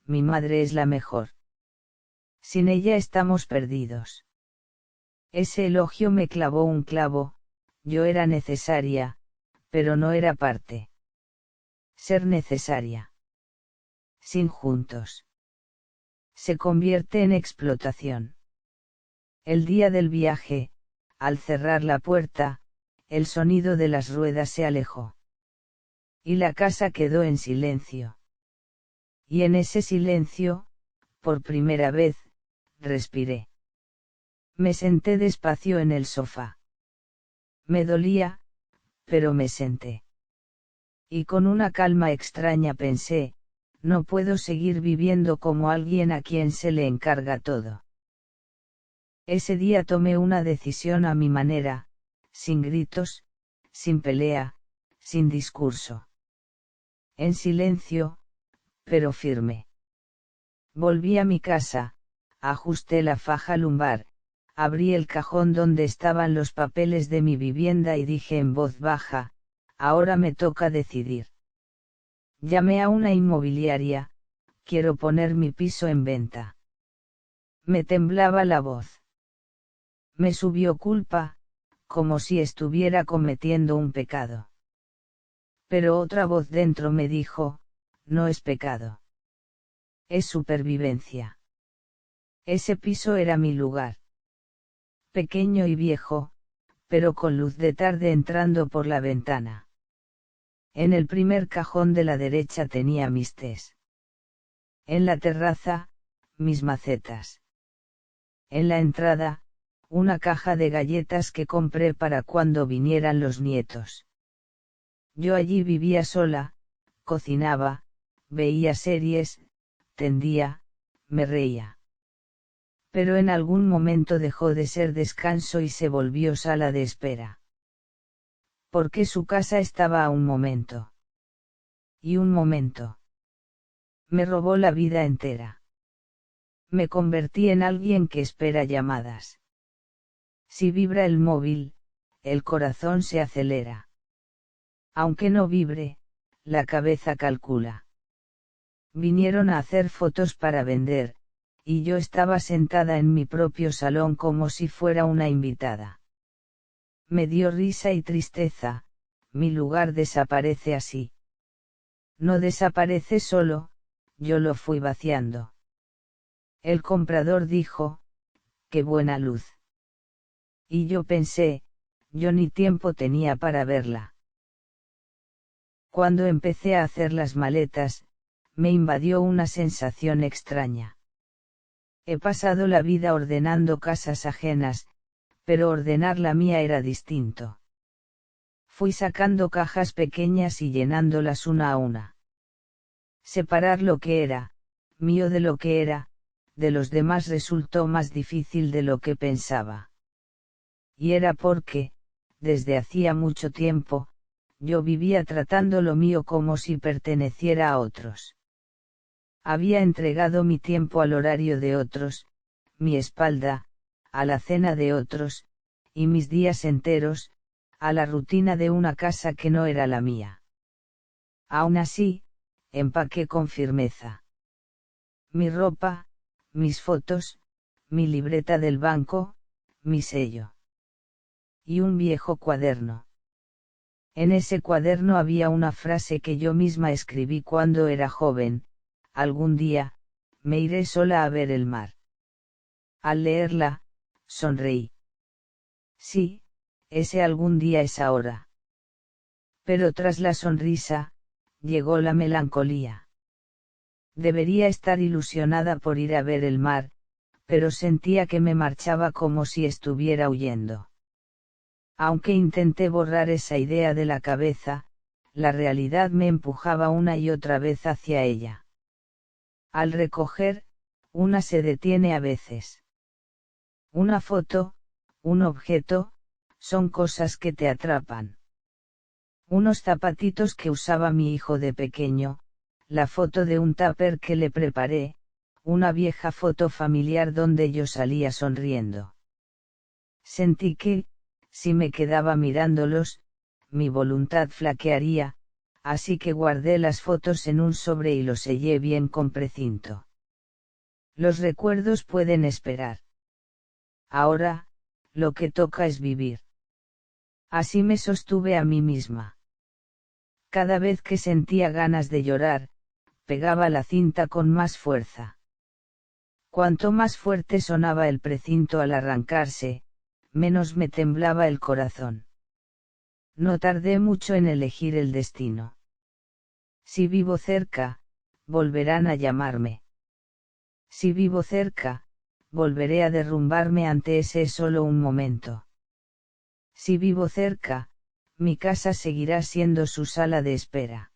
mi madre es la mejor. Sin ella estamos perdidos. Ese elogio me clavó un clavo. Yo era necesaria, pero no era parte. Ser necesaria sin juntos se convierte en explotación. El día del viaje, al cerrar la puerta, el sonido de las ruedas se alejó. Y la casa quedó en silencio. Y en ese silencio, por primera vez, respiré. Me senté despacio en el sofá. Me dolía, pero me senté. Y con una calma extraña pensé: no puedo seguir viviendo como alguien a quien se le encarga todo. Ese día tomé una decisión a mi manera, sin gritos, sin pelea, sin discurso. En silencio, pero firme. Volví a mi casa, ajusté la faja lumbar, abrí el cajón donde estaban los papeles de mi vivienda y dije en voz baja: ahora me toca decidir. Llamé a una inmobiliaria: quiero poner mi piso en venta. Me temblaba la voz. Me subió culpa, como si estuviera cometiendo un pecado. Pero otra voz dentro me dijo: no es pecado. Es supervivencia. Ese piso era mi lugar. Pequeño y viejo, pero con luz de tarde entrando por la ventana. En el primer cajón de la derecha tenía mis tés. En la terraza, mis macetas. En la entrada, una caja de galletas que compré para cuando vinieran los nietos. Yo allí vivía sola, cocinaba, veía series, tendía, me reía. Pero en algún momento dejó de ser descanso y se volvió sala de espera. Porque su casa estaba a un momento. Y un momento me robó la vida entera. Me convertí en alguien que espera llamadas. Si vibra el móvil, el corazón se acelera. Aunque no vibre, la cabeza calcula. Vinieron a hacer fotos para vender, y yo estaba sentada en mi propio salón como si fuera una invitada. Me dio risa y tristeza: mi lugar desaparece así. No desaparece solo, yo lo fui vaciando. El comprador dijo: qué buena luz. Y yo pensé: yo ni tiempo tenía para verla. Cuando empecé a hacer las maletas, me invadió una sensación extraña. He pasado la vida ordenando casas ajenas, pero ordenar la mía era distinto. Fui sacando cajas pequeñas y llenándolas una a una. Separar lo que era mío de lo que era de los demás resultó más difícil de lo que pensaba. Y era porque, desde hacía mucho tiempo, yo vivía tratando lo mío como si perteneciera a otros. Había entregado mi tiempo al horario de otros, mi espalda, a la cena de otros, y mis días enteros, a la rutina de una casa que no era la mía. Aún así, empaqué con firmeza. Mi ropa, mis fotos, mi libreta del banco, mi sello. Y un viejo cuaderno. En ese cuaderno había una frase que yo misma escribí cuando era joven: algún día, me iré sola a ver el mar. Al leerla, sonreí. Sí, ese algún día es ahora. Pero tras la sonrisa, llegó la melancolía. Debería estar ilusionada por ir a ver el mar, pero sentía que me marchaba como si estuviera huyendo. Aunque intenté borrar esa idea de la cabeza, la realidad me empujaba una y otra vez hacia ella. Al recoger, una se detiene a veces. Una foto, un objeto, son cosas que te atrapan. Unos zapatitos que usaba mi hijo de pequeño, la foto de un tupper que le preparé, una vieja foto familiar donde yo salía sonriendo. Sentí que, si me quedaba mirándolos, mi voluntad flaquearía, así que guardé las fotos en un sobre y los sellé bien con precinto. Los recuerdos pueden esperar. Ahora, lo que toca es vivir. Así me sostuve a mí misma. Cada vez que sentía ganas de llorar, pegaba la cinta con más fuerza. Cuanto más fuerte sonaba el precinto al arrancarse, menos me temblaba el corazón. No tardé mucho en elegir el destino. Si vivo cerca, volverán a llamarme. Si vivo cerca, volveré a derrumbarme ante ese solo un momento. Si vivo cerca, mi casa seguirá siendo su sala de espera.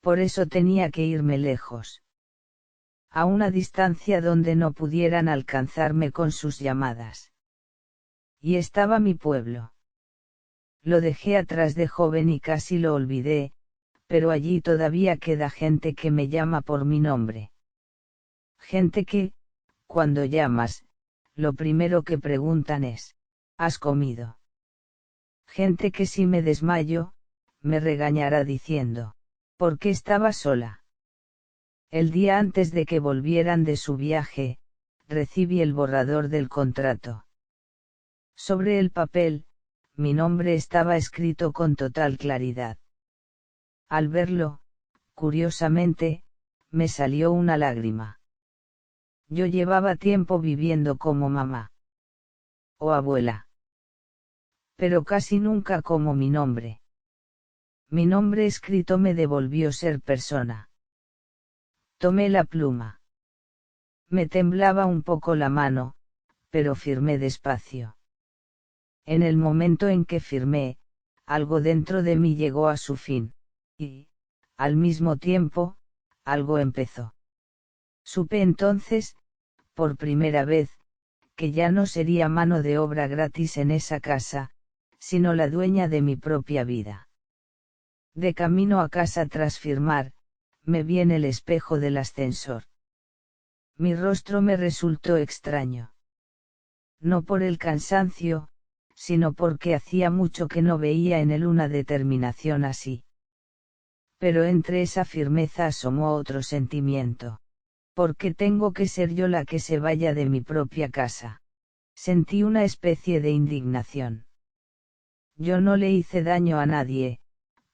Por eso tenía que irme lejos. A una distancia donde no pudieran alcanzarme con sus llamadas. Y estaba mi pueblo. Lo dejé atrás de joven y casi lo olvidé, pero allí todavía queda gente que me llama por mi nombre. Gente que, cuando llamas, lo primero que preguntan es: ¿has comido? Gente que si me desmayo, me regañará diciendo: ¿por qué estaba sola? El día antes de que volvieran de su viaje, recibí el borrador del contrato. Sobre el papel, mi nombre estaba escrito con total claridad. Al verlo, curiosamente, me salió una lágrima. Yo llevaba tiempo viviendo como mamá. O abuela. Pero casi nunca como mi nombre. Mi nombre escrito me devolvió ser persona. Tomé la pluma. Me temblaba un poco la mano, pero firmé despacio. En el momento en que firmé, algo dentro de mí llegó a su fin, y, al mismo tiempo, algo empezó. Supe entonces, por primera vez, que ya no sería mano de obra gratis en esa casa, sino la dueña de mi propia vida. De camino a casa tras firmar, me vi en el espejo del ascensor. Mi rostro me resultó extraño. No por el cansancio, sino porque hacía mucho que no veía en él una determinación así. Pero entre esa firmeza asomó otro sentimiento. ¿Por qué tengo que ser yo la que se vaya de mi propia casa? Sentí una especie de indignación. Yo no le hice daño a nadie,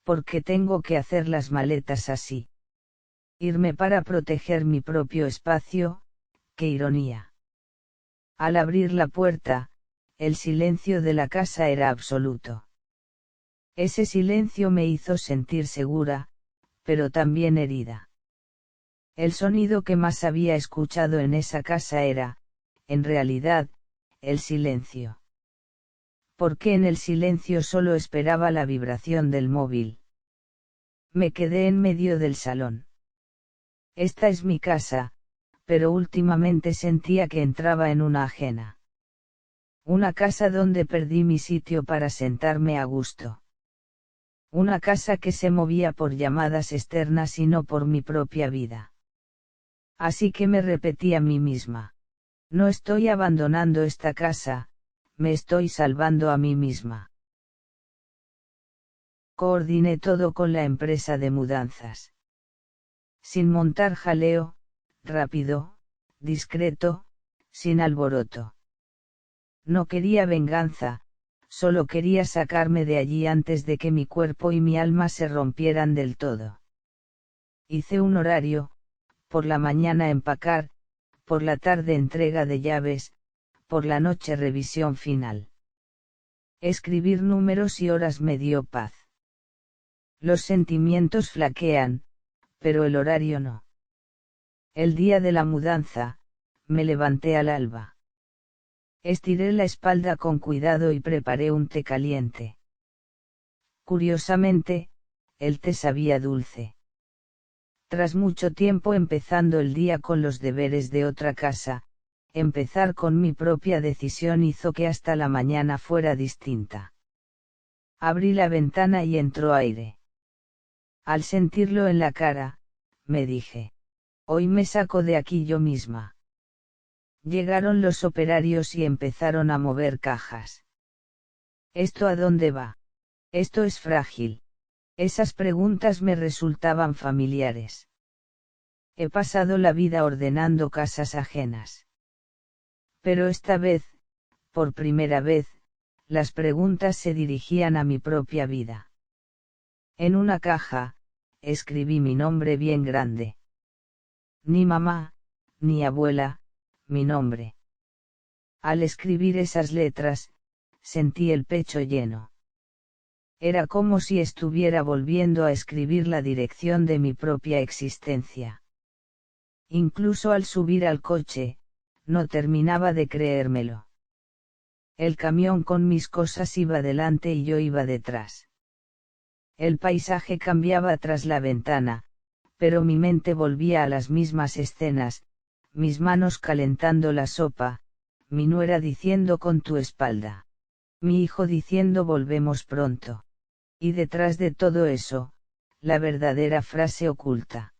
¿por qué tengo que hacer las maletas así? Irme para proteger mi propio espacio, qué ironía. Al abrir la puerta, el silencio de la casa era absoluto. Ese silencio me hizo sentir segura, pero también herida. El sonido que más había escuchado en esa casa era, en realidad, el silencio. Porque en el silencio solo esperaba la vibración del móvil. Me quedé en medio del salón. Esta es mi casa, pero últimamente sentía que entraba en una ajena. Una casa donde perdí mi sitio para sentarme a gusto. Una casa que se movía por llamadas externas y no por mi propia vida. Así que me repetí a mí misma: no estoy abandonando esta casa, me estoy salvando a mí misma. Coordiné todo con la empresa de mudanzas. Sin montar jaleo, rápido, discreto, sin alboroto. No quería venganza, solo quería sacarme de allí antes de que mi cuerpo y mi alma se rompieran del todo. Hice un horario, por la mañana empacar, por la tarde entrega de llaves, por la noche revisión final. Escribir números y horas me dio paz. Los sentimientos flaquean, pero el horario no. El día de la mudanza, me levanté al alba. Estiré la espalda con cuidado y preparé un té caliente. Curiosamente, el té sabía dulce. Tras mucho tiempo empezando el día con los deberes de otra casa, empezar con mi propia decisión hizo que hasta la mañana fuera distinta. Abrí la ventana y entró aire. Al sentirlo en la cara, me dije: hoy me saco de aquí yo misma. Llegaron los operarios y empezaron a mover cajas. ¿Esto a dónde va? Esto es frágil. Esas preguntas me resultaban familiares. He pasado la vida ordenando casas ajenas. Pero esta vez, por primera vez, las preguntas se dirigían a mi propia vida. En una caja, escribí mi nombre bien grande. Ni mamá, ni abuela, mi nombre. Al escribir esas letras, sentí el pecho lleno. Era como si estuviera volviendo a escribir la dirección de mi propia existencia. Incluso al subir al coche, no terminaba de creérmelo. El camión con mis cosas iba delante y yo iba detrás. El paisaje cambiaba tras la ventana, pero mi mente volvía a las mismas escenas, mis manos calentando la sopa, mi nuera diciendo con tu espalda. Mi hijo diciendo volvemos pronto. Y detrás de todo eso, la verdadera frase oculta.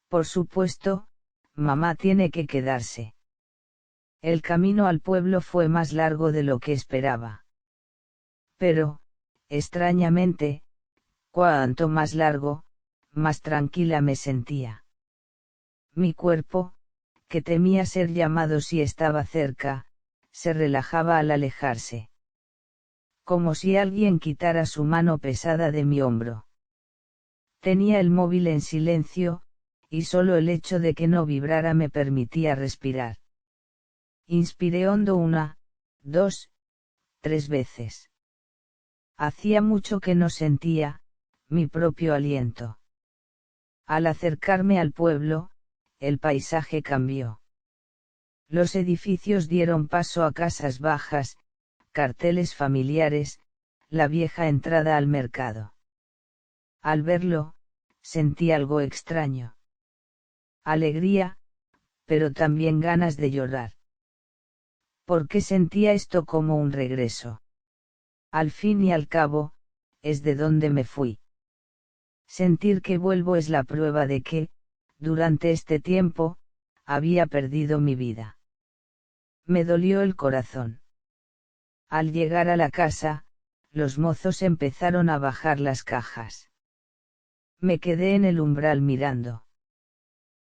Por supuesto, mamá tiene que quedarse. El camino al pueblo fue más largo de lo que esperaba. Pero, extrañamente, cuanto más largo, más tranquila me sentía. Mi cuerpo, que temía ser llamado si estaba cerca, se relajaba al alejarse. Como si alguien quitara su mano pesada de mi hombro. Tenía el móvil en silencio, y solo el hecho de que no vibrara me permitía respirar. Inspiré hondo 1, 2, 3 veces. Hacía mucho que no sentía mi propio aliento. Al acercarme al pueblo, el paisaje cambió. Los edificios dieron paso a casas bajas, carteles familiares, la vieja entrada al mercado. Al verlo, sentí algo extraño. Alegría, pero también ganas de llorar. Porque sentía esto como un regreso. Al fin y al cabo, es de donde me fui. Sentir que vuelvo es la prueba de que, durante este tiempo, había perdido mi vida. Me dolió el corazón. Al llegar a la casa, los mozos empezaron a bajar las cajas. Me quedé en el umbral mirando.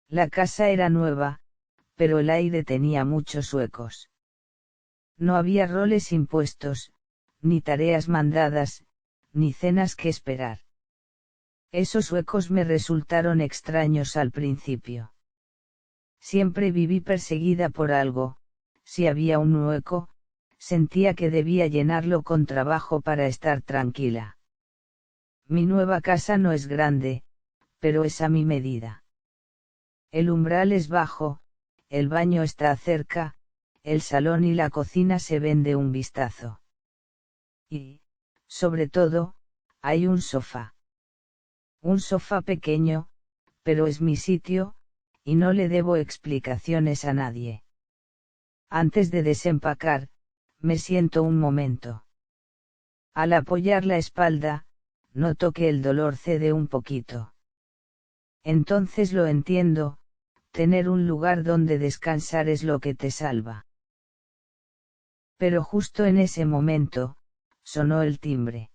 La casa era nueva, pero el aire tenía muchos huecos. No había roles impuestos, ni tareas mandadas, ni cenas que esperar. Esos huecos me resultaron extraños al principio. Siempre viví perseguida por algo, si había un hueco, sentía que debía llenarlo con trabajo para estar tranquila. Mi nueva casa no es grande, pero es a mi medida. El umbral es bajo, el baño está cerca, el salón y la cocina se ven de un vistazo. Y, sobre todo, hay un sofá. Un sofá pequeño, pero es mi sitio, y no le debo explicaciones a nadie. Antes de desempacar, me siento un momento. Al apoyar la espalda, noto que el dolor cede un poquito. Entonces lo entiendo, tener un lugar donde descansar es lo que te salva. Pero justo en ese momento, sonó el timbre.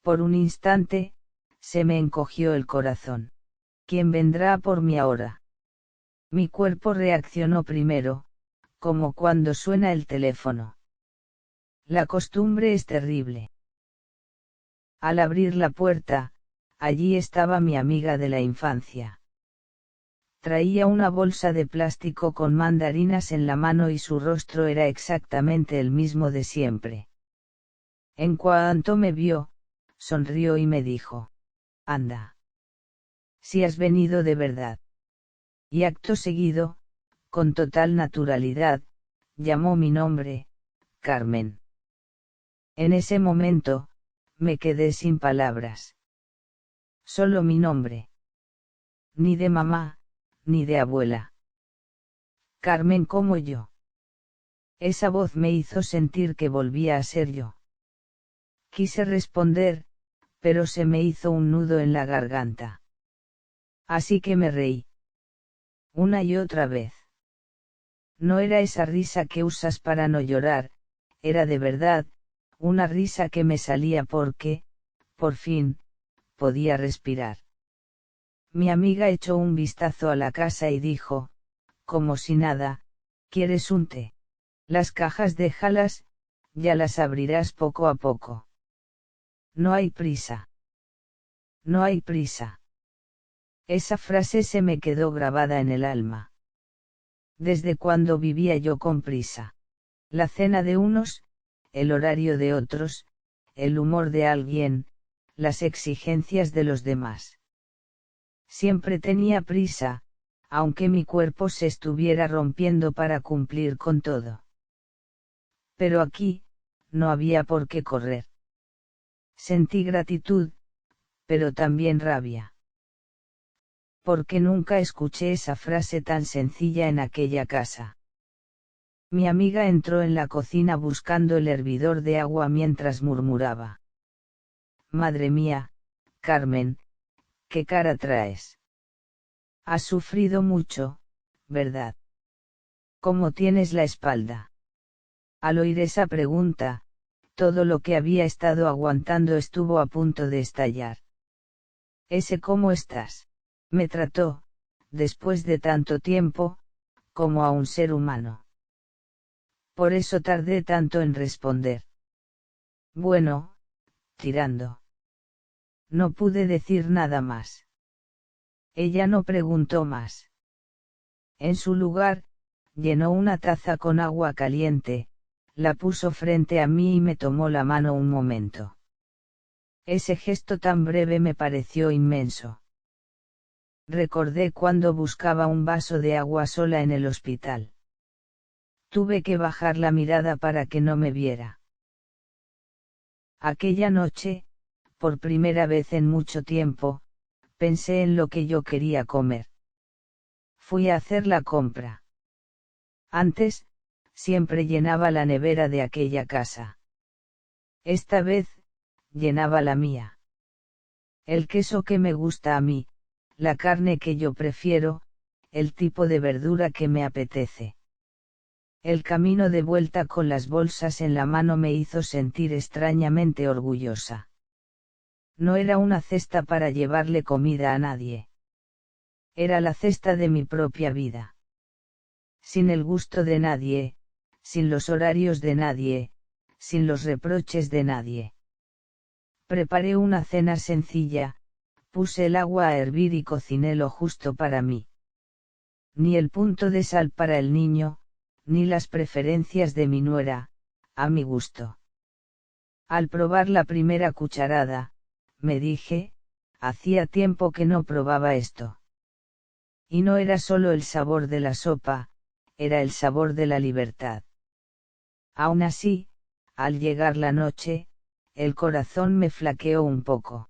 Por un instante, se me encogió el corazón. ¿Quién vendrá por mí ahora? Mi cuerpo reaccionó primero, como cuando suena el teléfono. La costumbre es terrible. Al abrir la puerta, allí estaba mi amiga de la infancia. Traía una bolsa de plástico con mandarinas en la mano y su rostro era exactamente el mismo de siempre. En cuanto me vio, sonrió y me dijo: «Anda. Si has venido de verdad». Y acto seguido, con total naturalidad, llamó mi nombre, Carmen. En ese momento, me quedé sin palabras. Solo mi nombre. Ni de mamá, ni de abuela. Carmen como yo. Esa voz me hizo sentir que volvía a ser yo. Quise responder, pero se me hizo un nudo en la garganta. Así que me reí. Una y otra vez. No era esa risa que usas para no llorar, era de verdad, una risa que me salía porque, por fin, podía respirar. Mi amiga echó un vistazo a la casa y dijo, como si nada: «¿Quieres un té? Las cajas déjalas, ya las abrirás poco a poco. No hay prisa. No hay prisa». Esa frase se me quedó grabada en el alma. ¿Desde cuándo vivía yo con prisa? La cena de unos, el horario de otros, el humor de alguien, las exigencias de los demás. Siempre tenía prisa, aunque mi cuerpo se estuviera rompiendo para cumplir con todo. Pero aquí, no había por qué correr. Sentí gratitud, pero también rabia. Porque nunca escuché esa frase tan sencilla en aquella casa. Mi amiga entró en la cocina buscando el hervidor de agua mientras murmuraba: «Madre mía, Carmen, ¿qué cara traes? Has sufrido mucho, ¿verdad? ¿Cómo tienes la espalda?». Al oír esa pregunta, todo lo que había estado aguantando estuvo a punto de estallar. «Ese ¿cómo estás?», me trató, después de tanto tiempo, como a un ser humano. Por eso tardé tanto en responder. Bueno, tirando. No pude decir nada más. Ella no preguntó más. En su lugar, llenó una taza con agua caliente, la puso frente a mí y me tomó la mano un momento. Ese gesto tan breve me pareció inmenso. Recordé cuando buscaba un vaso de agua sola en el hospital. Tuve que bajar la mirada para que no me viera. Aquella noche, por primera vez en mucho tiempo, pensé en lo que yo quería comer. Fui a hacer la compra. Antes, siempre llenaba la nevera de aquella casa. Esta vez, llenaba la mía. El queso que me gusta a mí, la carne que yo prefiero, el tipo de verdura que me apetece. El camino de vuelta con las bolsas en la mano me hizo sentir extrañamente orgullosa. No era una cesta para llevarle comida a nadie. Era la cesta de mi propia vida. Sin el gusto de nadie, sin los horarios de nadie, sin los reproches de nadie. Preparé una cena sencilla, puse el agua a hervir y cociné lo justo para mí. Ni el punto de sal para el niño, ni las preferencias de mi nuera, a mi gusto. Al probar la primera cucharada, me dije, hacía tiempo que no probaba esto. Y no era solo el sabor de la sopa, era el sabor de la libertad. Aún así, al llegar la noche, el corazón me flaqueó un poco.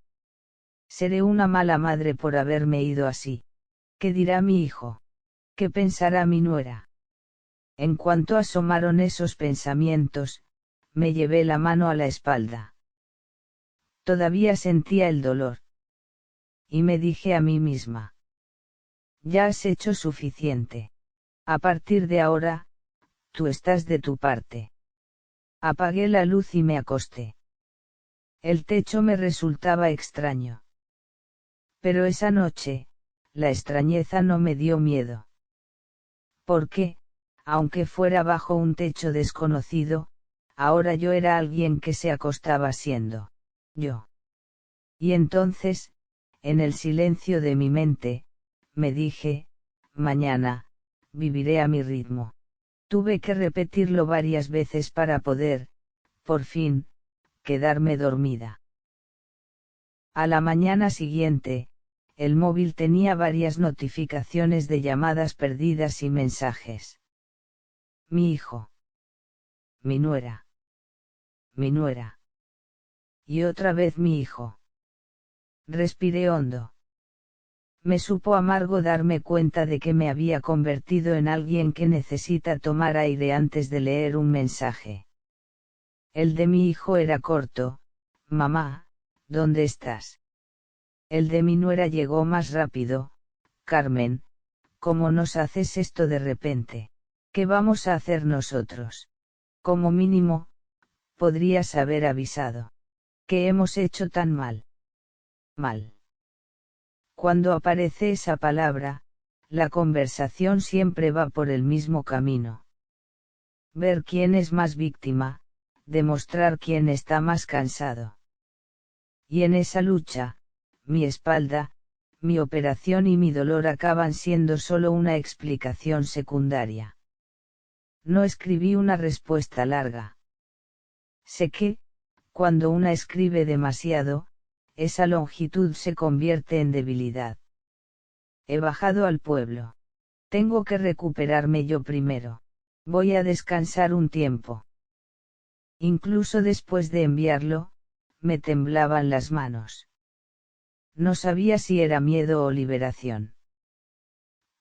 Seré una mala madre por haberme ido así. ¿Qué dirá mi hijo? ¿Qué pensará mi nuera? En cuanto asomaron esos pensamientos, me llevé la mano a la espalda. Todavía sentía el dolor. Y me dije a mí misma: «Ya has hecho suficiente. A partir de ahora, tú estás de tu parte». Apagué la luz y me acosté. El techo me resultaba extraño. Pero esa noche, la extrañeza no me dio miedo. Porque, aunque fuera bajo un techo desconocido, ahora yo era alguien que se acostaba siendo yo. Y entonces, en el silencio de mi mente, me dije, mañana, viviré a mi ritmo. Tuve que repetirlo varias veces para poder, por fin, quedarme dormida. A la mañana siguiente, el móvil tenía varias notificaciones de llamadas perdidas y mensajes. Mi hijo. Mi nuera. Mi nuera. Y otra vez mi hijo. Respiré hondo. Me supo amargo darme cuenta de que me había convertido en alguien que necesita tomar aire antes de leer un mensaje. El de mi hijo era corto, mamá, ¿dónde estás? El de mi nuera llegó más rápido, Carmen, ¿cómo nos haces esto de repente? ¿Qué vamos a hacer nosotros? Como mínimo, podrías haber avisado. ¿Qué hemos hecho tan mal? Mal. Cuando aparece esa palabra, la conversación siempre va por el mismo camino. Ver quién es más víctima, demostrar quién está más cansado. Y en esa lucha, mi espalda, mi operación y mi dolor acaban siendo solo una explicación secundaria. No escribí una respuesta larga. Sé que, cuando una escribe demasiado, esa longitud se convierte en debilidad. He bajado al pueblo. Tengo que recuperarme yo primero. Voy a descansar un tiempo. Incluso después de enviarlo, me temblaban las manos. No sabía si era miedo o liberación.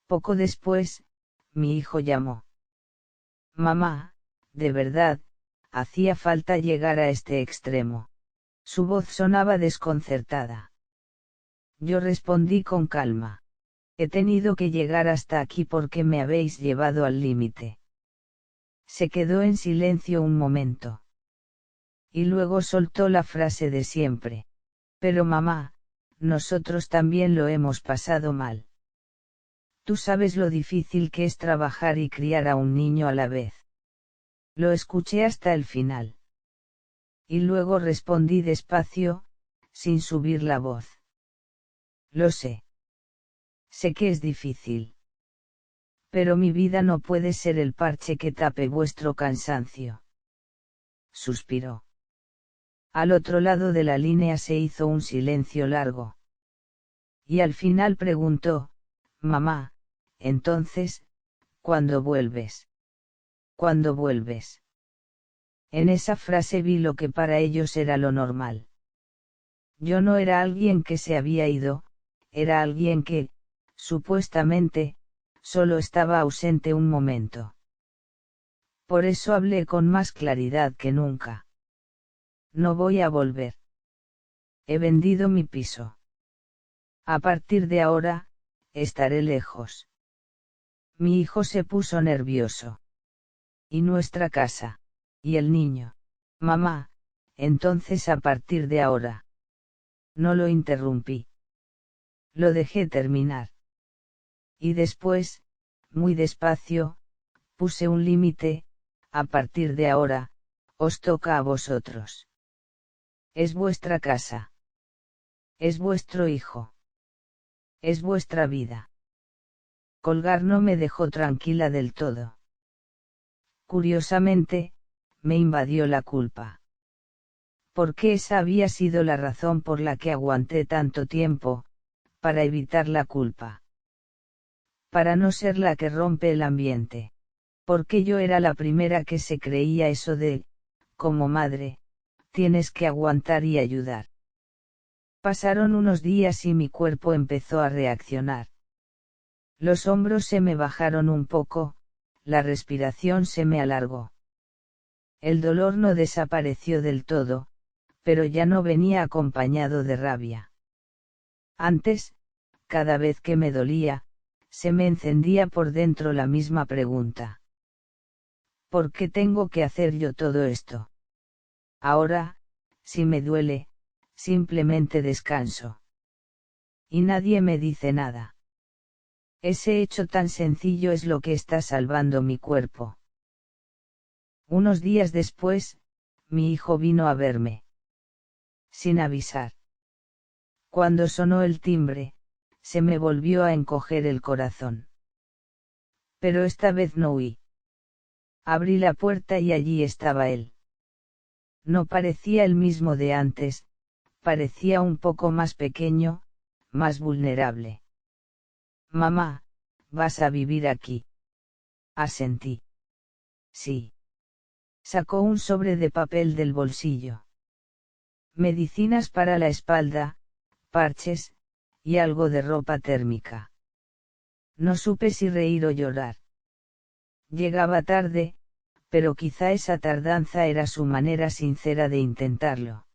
Poco después, mi hijo llamó. Mamá, de verdad, hacía falta llegar a este extremo. Su voz sonaba desconcertada. Yo respondí con calma. He tenido que llegar hasta aquí porque me habéis llevado al límite. Se quedó en silencio un momento. Y luego soltó la frase de siempre. Pero mamá, nosotros también lo hemos pasado mal. Tú sabes lo difícil que es trabajar y criar a un niño a la vez. Lo escuché hasta el final. Y luego respondí despacio, sin subir la voz. Lo sé. Sé que es difícil. Pero mi vida no puede ser el parche que tape vuestro cansancio. Suspiró. Al otro lado de la línea se hizo un silencio largo. Y al final preguntó, mamá, entonces, ¿cuándo vuelves? ¿Cuándo vuelves? En esa frase vi lo que para ellos era lo normal. Yo no era alguien que se había ido, era alguien que, supuestamente, solo estaba ausente un momento. Por eso hablé con más claridad que nunca. No voy a volver. He vendido mi piso. A partir de ahora, estaré lejos. Mi hijo se puso nervioso. ¿Y nuestra casa? ¿Y el niño? Mamá, entonces a partir de ahora. No lo interrumpí. Lo dejé terminar. Y después, muy despacio, puse un límite, a partir de ahora, os toca a vosotros. Es vuestra casa. Es vuestro hijo. Es vuestra vida. Colgar no me dejó tranquila del todo. Curiosamente, me invadió la culpa. Porque esa había sido la razón por la que aguanté tanto tiempo, para evitar la culpa. Para no ser la que rompe el ambiente. Porque yo era la primera que se creía eso de, como madre, tienes que aguantar y ayudar. Pasaron unos días y mi cuerpo empezó a reaccionar. Los hombros se me bajaron un poco, la respiración se me alargó. El dolor no desapareció del todo, pero ya no venía acompañado de rabia. Antes, cada vez que me dolía, se me encendía por dentro la misma pregunta. ¿Por qué tengo que hacer yo todo esto? Ahora, si me duele, simplemente descanso. Y nadie me dice nada. Ese hecho tan sencillo es lo que está salvando mi cuerpo. Unos días después, mi hijo vino a verme. Sin avisar. Cuando sonó el timbre, se me volvió a encoger el corazón. Pero esta vez no huí. Abrí la puerta y allí estaba él. No parecía el mismo de antes, parecía un poco más pequeño, más vulnerable. Mamá, ¿vas a vivir aquí? Asentí. Sí. Sacó un sobre de papel del bolsillo. Medicinas para la espalda, parches, y algo de ropa térmica. No supe si reír o llorar. Llegaba tarde, pero quizá esa tardanza era su manera sincera de intentarlo.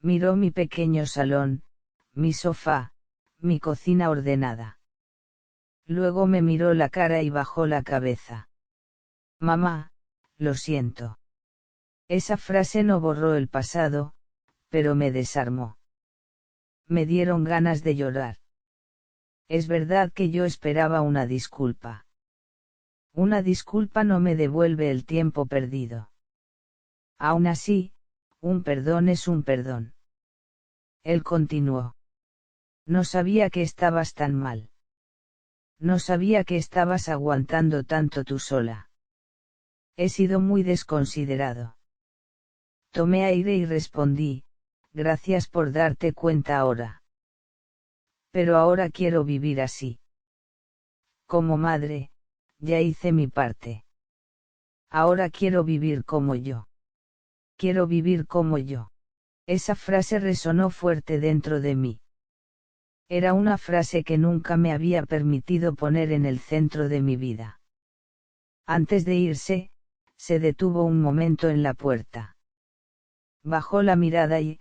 Miró mi pequeño salón, mi sofá, mi cocina ordenada. Luego me miró la cara y bajó la cabeza. Mamá, lo siento. Esa frase no borró el pasado, pero me desarmó. Me dieron ganas de llorar. Es verdad que yo esperaba una disculpa. Una disculpa no me devuelve el tiempo perdido. Aún así, un perdón es un perdón. Él continuó. No sabía que estabas tan mal. No sabía que estabas aguantando tanto tú sola. He sido muy desconsiderado. Tomé aire y respondí, gracias por darte cuenta ahora. Pero ahora quiero vivir así. Como madre, ya hice mi parte. Ahora quiero vivir como yo. Quiero vivir como yo. Esa frase resonó fuerte dentro de mí. Era una frase que nunca me había permitido poner en el centro de mi vida. Antes de irse, se detuvo un momento en la puerta. Bajó la mirada y,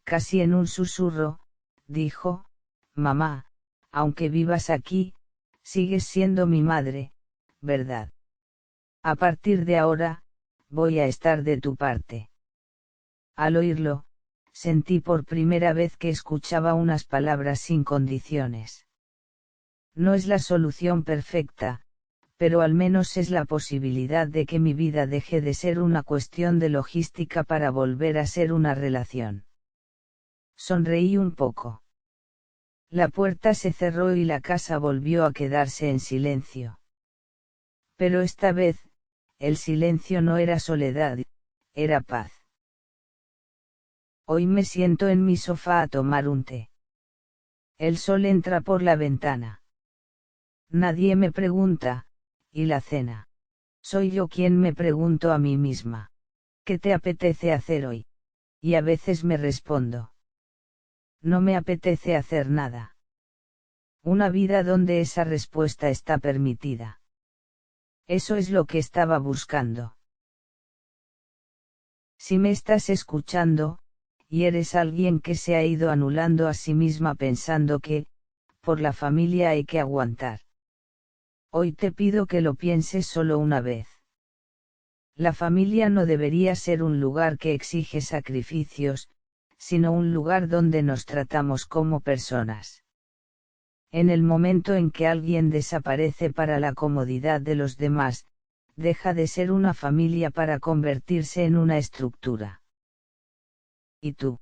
casi en un susurro, dijo, Mamá, aunque vivas aquí, sigues siendo mi madre, ¿verdad? A partir de ahora, voy a estar de tu parte. Al oírlo, sentí por primera vez que escuchaba unas palabras sin condiciones. No es la solución perfecta, pero al menos es la posibilidad de que mi vida deje de ser una cuestión de logística para volver a ser una relación. Sonreí un poco. La puerta se cerró y la casa volvió a quedarse en silencio. Pero esta vez, el silencio no era soledad, era paz. Hoy me siento en mi sofá a tomar un té. El sol entra por la ventana. Nadie me pregunta, ¿y la cena? Soy yo quien me pregunto a mí misma. ¿Qué te apetece hacer hoy? Y a veces me respondo. No me apetece hacer nada. Una vida donde esa respuesta está permitida. Eso es lo que estaba buscando. Si me estás escuchando, y eres alguien que se ha ido anulando a sí misma pensando que, por la familia hay que aguantar. Hoy te pido que lo pienses solo una vez. La familia no debería ser un lugar que exige sacrificios, sino un lugar donde nos tratamos como personas. En el momento en que alguien desaparece para la comodidad de los demás, deja de ser una familia para convertirse en una estructura. ¿Y tú?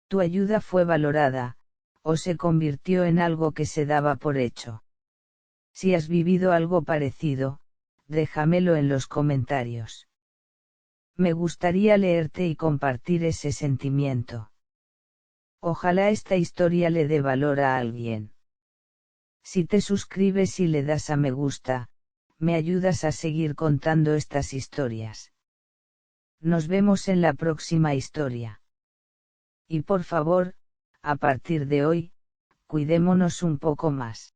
¿Tu ayuda fue valorada, o se convirtió en algo que se daba por hecho? Si has vivido algo parecido, déjamelo en los comentarios. Me gustaría leerte y compartir ese sentimiento. Ojalá esta historia le dé valor a alguien. Si te suscribes y le das a me gusta, me ayudas a seguir contando estas historias. Nos vemos en la próxima historia. Y por favor, a partir de hoy, cuidémonos un poco más.